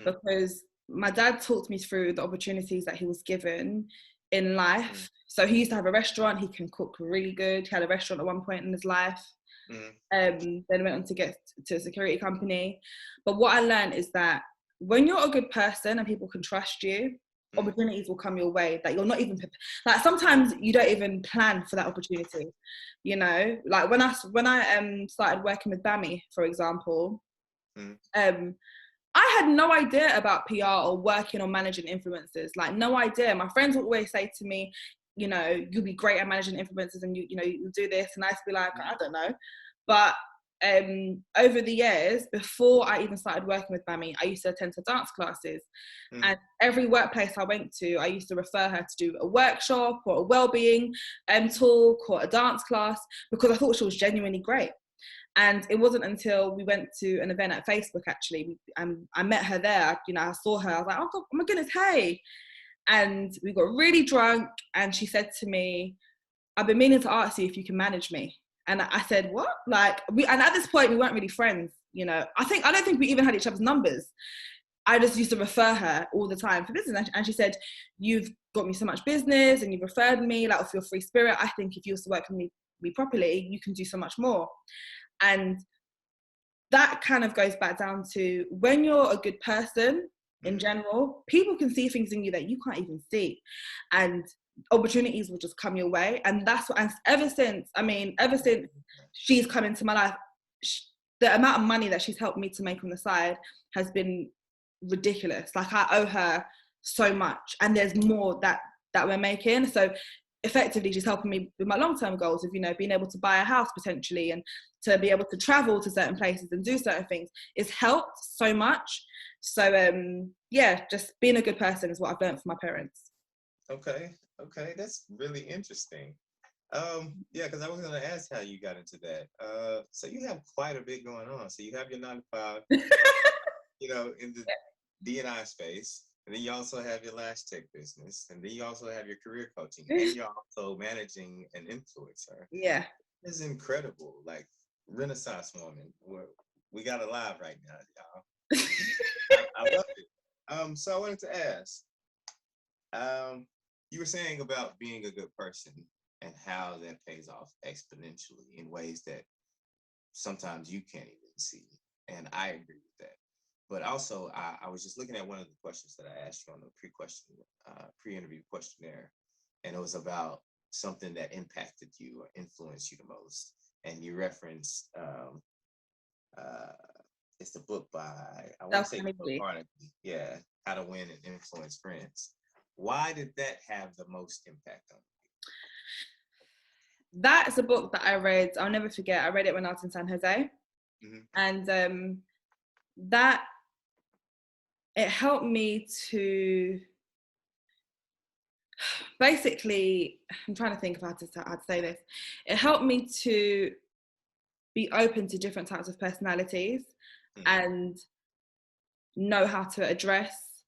because my dad talked me through the opportunities that he was given in life. So he used to have a restaurant. He can cook really good. He had a restaurant at one point in his life. Then went on to get to a security company. But what I learned is that when you're a good person and people can trust you, opportunities will come your way that you're not even, like, sometimes you don't even plan for that opportunity. Like when I started working with Bami, for example, I had no idea about PR or working or managing influencers. Like, no idea. My friends would always say to me, you'll be great at managing influencers, and you'll do this. And I used to be like, I don't know. But over the years, before I even started working with Bami, I used to attend to dance classes. And every workplace I went to, I used to refer her to do a workshop or a well-being talk or a dance class, because I thought she was genuinely great. And it wasn't until we went to an event at Facebook, actually, I met her there. I saw her. I was like, oh my goodness, hey. And we got really drunk, and she said to me, I've been meaning to ask you if you can manage me. And I said, what? And at this point, we weren't really friends. I don't think we even had each other's numbers. I just used to refer her all the time for business. And she said, you've got me so much business and you referred me, like, with your free spirit, I think if you was to work with me properly, you can do so much more. And that kind of goes back down to when you're a good person in general, people can see things in you that you can't even see, and opportunities will just come your way. And that's what, and ever since she's come into my life, the amount of money that she's helped me to make on the side has been ridiculous. Like, I owe her so much, and there's more that we're making. So effectively, she's helping me with my long-term goals of, you know, being able to buy a house potentially, and to be able to travel to certain places and do certain things. It's helped so much. So yeah, just being a good person is what I've learned from my parents. Okay, that's really interesting. Yeah, because I was gonna ask how you got into that. So you have quite a bit going on. So you have your 9 to 5, you know, in the D&I space, and then you also have your lash tech business, and then you also have your career coaching, and you're also managing an influencer. Yeah, it's incredible. Like, Renaissance woman. We got a live right now, y'all. I love it. So I wanted to ask, you were saying about being a good person and how that pays off exponentially in ways that sometimes you can't even see. And I agree with that. But also, I was just looking at one of the questions that I asked you on the pre-interview questionnaire, and it was about something that impacted you or influenced you the most. And you referenced, it's the book by, I want to say Barnaby. Yeah, How to Win and Influence Friends. Why did that have the most impact on you? That's a book that I read. I'll never forget. I read it when I was in San Jose, and that it helped me to basically. I'm trying to think of how to say this. It helped me to be open to different types of personalities and know how to address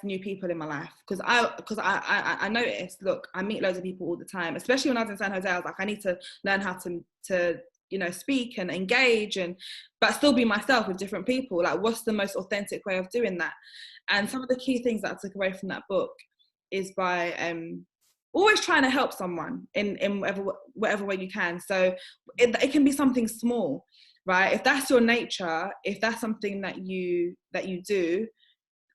new people in my life, because I noticed, look, I meet loads of people all the time, especially when I was in San Jose. I was like, I need to learn how to you know, speak and engage, and but still be myself with different people. Like, what's the most authentic way of doing that? And some of the key things that I took away from that book is by always trying to help someone in whatever way you can. So it can be something small, right? If that's your nature, if that's something that you do,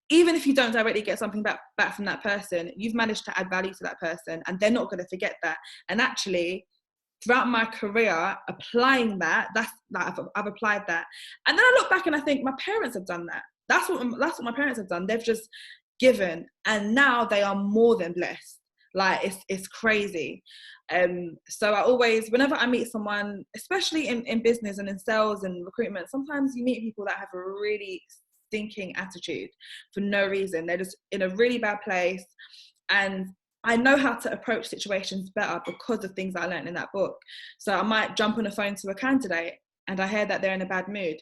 even if you don't directly get something back from that person, you've managed to add value to that person, and they're not going to forget that. And actually, throughout my career, applying that's like I've applied that, and then I look back and I think my parents have done that. That's what my parents have done. They've just given, and now they are more than blessed. Like, it's crazy. So I always, whenever I meet someone, especially in business and in sales and recruitment, sometimes you meet people that have a really stinking attitude for no reason. They're just in a really bad place, and I know how to approach situations better because of things I learned in that book. So I might jump on the phone to a candidate and I hear that they're in a bad mood.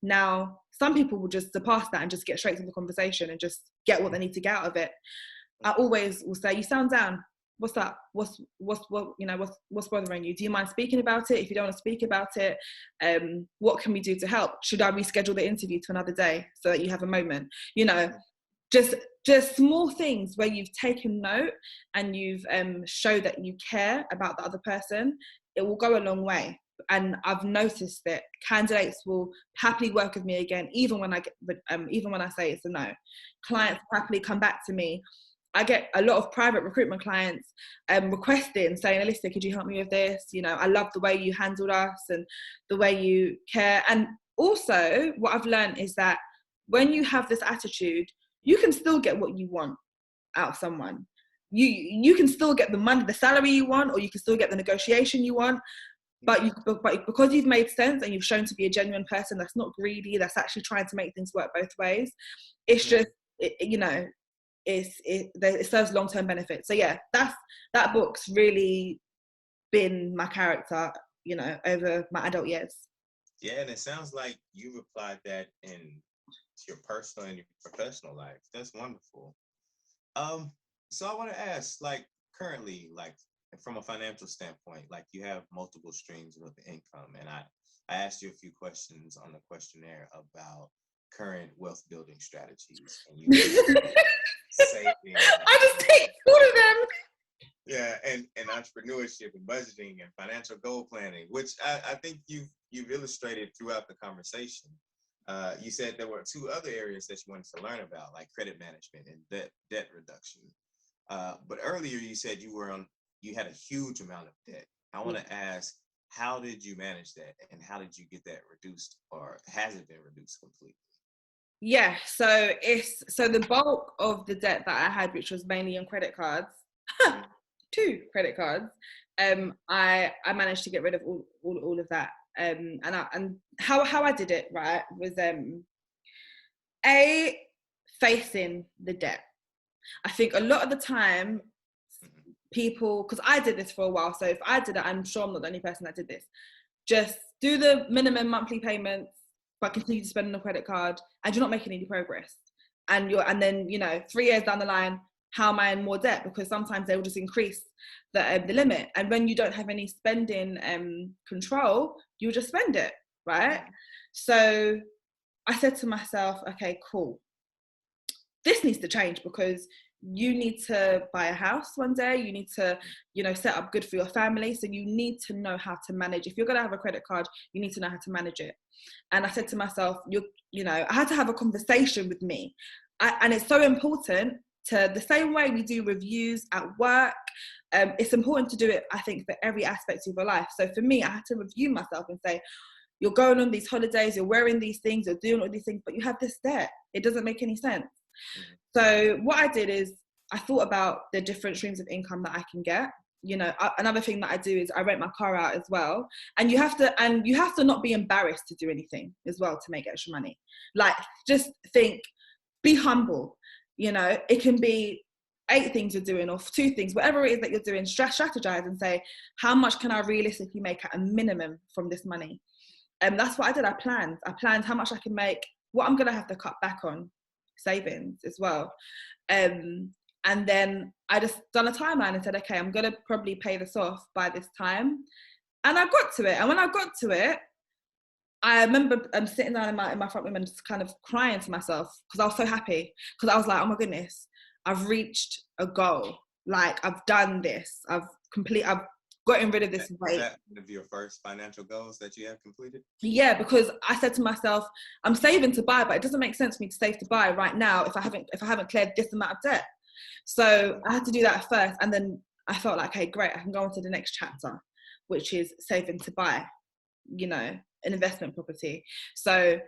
Now, some people will just surpass that and just get straight to the conversation and just get what they need to get out of it. I always will say, you sound down. What's up? What's bothering you? Do you mind speaking about it? If you don't want to speak about it, what can we do to help? Should I reschedule the interview to another day so that you have a moment? You know, just small things where you've taken note and you've showed that you care about the other person. It will go a long way. And I've noticed that candidates will happily work with me again, even when I say it's a no. Clients happily come back to me. I get a lot of private recruitment clients requesting, saying, Alicia, could you help me with this? You know, I love the way you handled us and the way you care. And also, what I've learned is that when you have this attitude, you can still get what you want out of someone. You can still get the money, the salary you want, or you can still get the negotiation you want. But because you've made sense and you've shown to be a genuine person that's not greedy, that's actually trying to make things work both ways, it's just, it serves long-term benefits. So yeah, that book's really been my character, you know, over my adult years. Yeah, and it sounds like you've applied that in your personal and your professional life. That's wonderful. So I want to ask, like, currently, like, from a financial standpoint, like, you have multiple streams of income, and I asked you a few questions on the questionnaire about current wealth building strategies, and you saving. I just take all of them. Yeah, and entrepreneurship and budgeting and financial goal planning, which I think you've illustrated throughout the conversation. You said there were 2 other areas that you wanted to learn about, like credit management and debt reduction. But earlier you said you had a huge amount of debt. I want to ask, how did you manage that, and how did you get that reduced, or has it been reduced completely? Yeah, so the bulk of the debt that I had, which was mainly on credit cards, 2 credit cards, I managed to get rid of all of that. And how I did it, right, was facing the debt. I think a lot of the time people, because I did this for a while, so if I did it, I'm sure I'm not the only person that did this. Just do the minimum monthly payments, but continue to spend on a credit card, and you're not making any progress. And then 3 years down the line, how am I in more debt? Because sometimes they will just increase the limit, and when you don't have any spending control, you just spend it, right? So I said to myself, okay, cool, this needs to change, because you need to buy a house one day, you need to set up good for your family, so you need to know how to manage. If you're going to have a credit card, you need to know how to manage it. And I said to myself, I had to have a conversation with me, and it's so important. To the same way we do reviews at work, it's important to do it, I think, for every aspect of your life. So for me, I had to review myself and say, you're going on these holidays, you're wearing these things, you're doing all these things, but you have this debt. It doesn't make any sense. So what I did is I thought about the different streams of income that I can get. Another thing that I do is I rent my car out as well. And you have to not be embarrassed to do anything as well to make extra money. Like, just think, be humble. It can be 8 things you're doing, or 2 things, whatever it is that you're doing. Strategize and say, how much can I realistically make at a minimum from this money? And that's what I did. I planned how much I can make, what I'm going to have to cut back on savings as well. And then I just done a timeline and said, okay, I'm going to probably pay this off by this time. And I got to it. And when I got to it, I remember sitting down in my front room and just kind of crying to myself, because I was so happy. Because I was like, oh my goodness, I've reached a goal. Like, I've done this. I've gotten rid of this weight. Is that one of your first financial goals that you have completed? Yeah, because I said to myself, I'm saving to buy, but it doesn't make sense for me to save to buy right now if I haven't cleared this amount of debt. So I had to do that first, and then I felt like, okay, great, I can go on to the next chapter, which is saving to buy, an investment property. So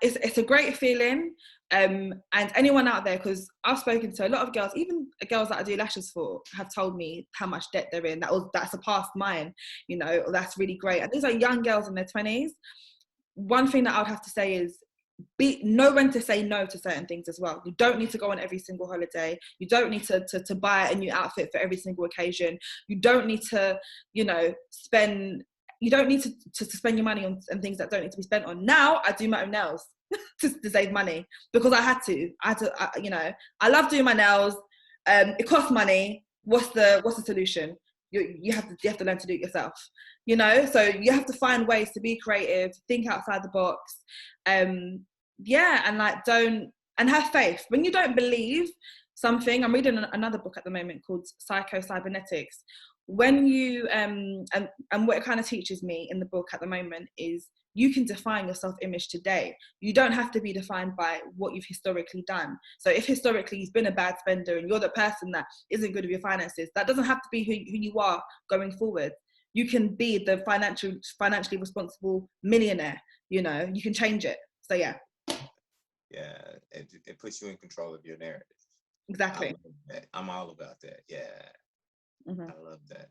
it's a great feeling. And anyone out there, because I've spoken to a lot of girls, even girls that I do lashes for, have told me how much debt they're in. That surpassed mine, that's really great. And these are young girls in their 20s. One thing that I would have to say is, know when to say no to certain things as well. You don't need to go on every single holiday. You don't need to buy a new outfit for every single occasion. You don't need to, spend your money on things that don't need to be spent on. Now I do my own nails to save money, because I had to, I love doing my nails. It costs money. What's the solution? You have to learn to do it yourself, so you have to find ways to be creative, think outside the box, and have faith. When you don't believe something, I'm reading another book at the moment called Psycho-Cybernetics. When you and what it kind of teaches me in the book at the moment is, you can define your self-image today. You don't have to be defined by what you've historically done. So if historically you've been a bad spender and you're the person that isn't good with your finances, that doesn't have to be who you are going forward. You can be the financially responsible millionaire. You can change it. So yeah. Yeah, it puts you in control of your narrative. Exactly. I'm all about that. Yeah. Mm-hmm. I love that.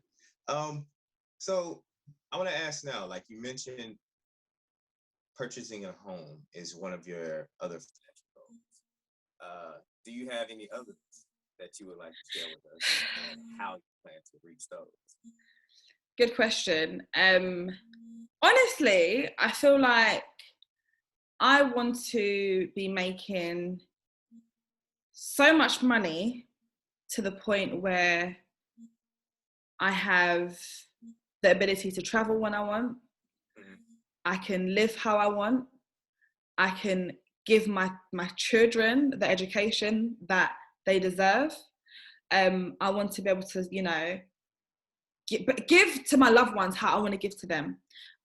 So I want to ask now, like you mentioned, purchasing a home is one of your other financial goals. Do you have any others that you would like to share with us, and how you plan to reach those? Good question. Honestly, I feel like I want to be making so much money to the point where I have the ability to travel when I want. Mm-hmm. I can live how I want. I can give my children the education that they deserve. I want to be able to, give to my loved ones how I want to give to them.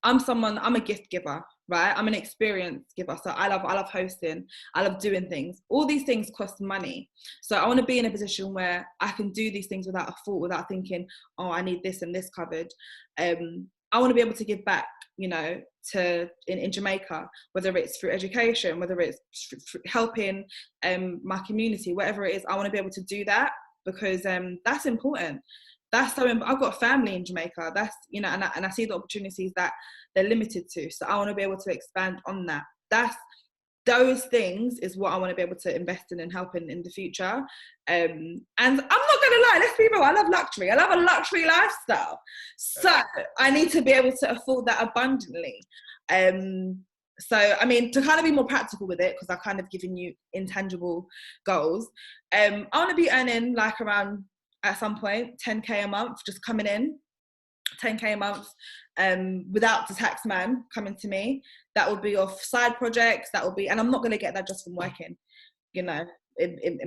I'm a gift giver, right? I'm an experience giver. So I love hosting. I love doing things. All these things cost money. So I want to be in a position where I can do these things without a thought, without thinking, oh, I need this and this covered. I want to be able to give back, to in Jamaica, whether it's through education, whether it's helping my community, whatever it is. I want to be able to do that because that's important. That's so I've got family in Jamaica. That's, and I see the opportunities that they're limited to. So I want to be able to expand on that. Those things is what I want to be able to invest in and help in the future. And I'm not gonna lie, let's be real, I love luxury. I love a luxury lifestyle. So I need to be able to afford that abundantly. So, I mean, to kind of be more practical with it, because I've kind of given you intangible goals, I want to be earning like around, at some point, 10K a month, just coming in, 10K a month, without the tax man coming to me. That will be off side projects, and I'm not going to get that just from working, in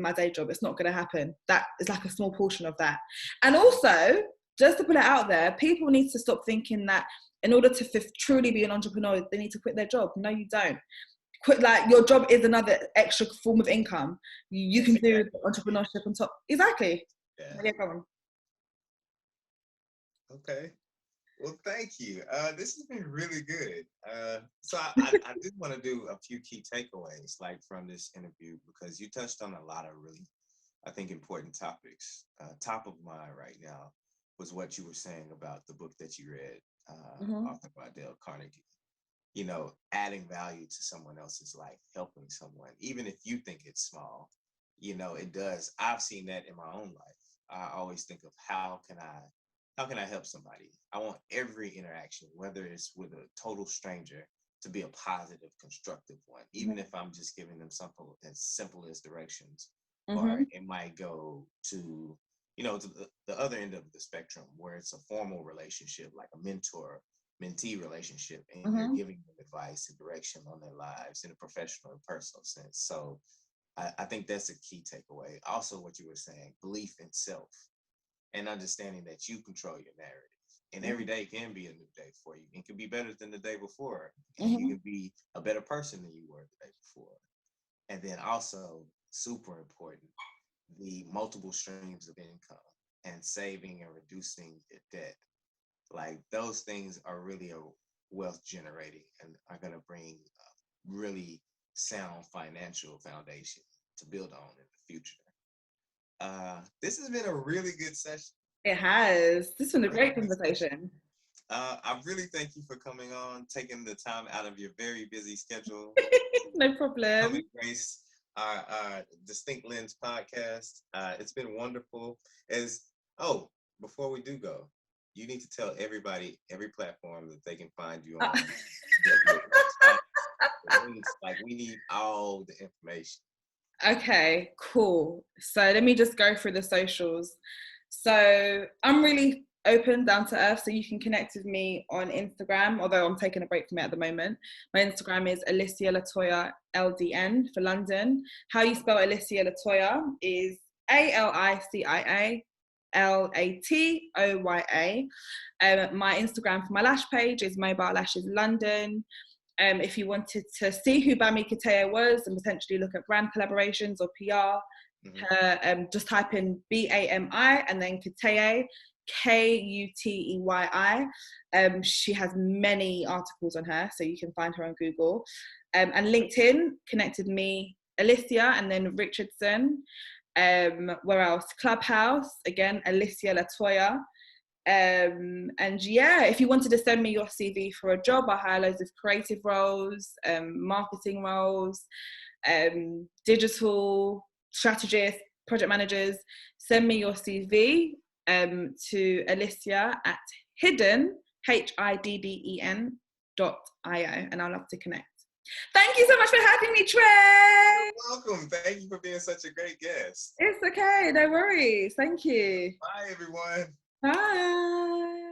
my day job. It's not going to happen. That is like a small portion of that. And also, just to put it out there, people need to stop thinking that in order to truly be an entrepreneur, they need to quit their job. No, you don't. Quit, like, your job is another extra form of income. You can do entrepreneurship on top. Exactly. Yeah, problem. Okay. Well, thank you. This has been really good. So I did want to do a few key takeaways, like from this interview, because you touched on a lot of really, I think, important topics. Top of mind right now was what you were saying about the book that you read, authored by Dale Carnegie. Adding value to someone else's life, helping someone, even if you think it's small, it does. I've seen that in my own life. I always think of how can I help somebody? I want every interaction, whether it's with a total stranger, to be a positive, constructive one, even if I'm just giving them something as simple as directions, or it might go to, to the other end of the spectrum where it's a formal relationship, like a mentor-mentee relationship, and you're giving them advice and direction on their lives in a professional and personal sense. So I think that's a key takeaway. Also, what you were saying, belief in self and understanding that you control your narrative. And every day can be a new day for you. It can be better than the day before. And you can be a better person than you were the day before. And then also, super important, the multiple streams of income and saving and reducing your debt. Like, those things are really a wealth generating and are going to bring a really sound financial foundation to build on in the future. This has been a really good session. It has. This has been a great conversation. I really thank you for coming on, taking the time out of your very busy schedule. No problem. Come and grace our Distinct Lens podcast. It's been wonderful. Before we do go, you need to tell everybody, every platform that they can find you on. Like, we need all the information. Okay, cool. So let me just go through the socials. So I'm really open, down to earth, so you can connect with me on Instagram, although I'm taking a break from it at the moment. My Instagram is Alicia Latoya LDN for London. How you spell Alicia Latoya is ALICIA LATOYA. My Instagram for my lash page is Mobile Lashes London. If you wanted to see who Bami Kiteye was and potentially look at brand collaborations or PR, just type in BAMI and then Kiteye, KUTEYI. She has many articles on her, so you can find her on Google. And LinkedIn connected me, Alicia, and then Richardson. Where else? Clubhouse, again, Alicia Latoya. And yeah, if you wanted to send me your CV for a job, I hire loads of creative roles, marketing roles, digital strategists, project managers. Send me your CV to Alicia at hidden, HIDDEN.io, and I'll love to connect. Thank you so much for having me, Trey. You're welcome. Thank you for being such a great guest. It's okay, no worries. Thank you. Bye, everyone. Bye.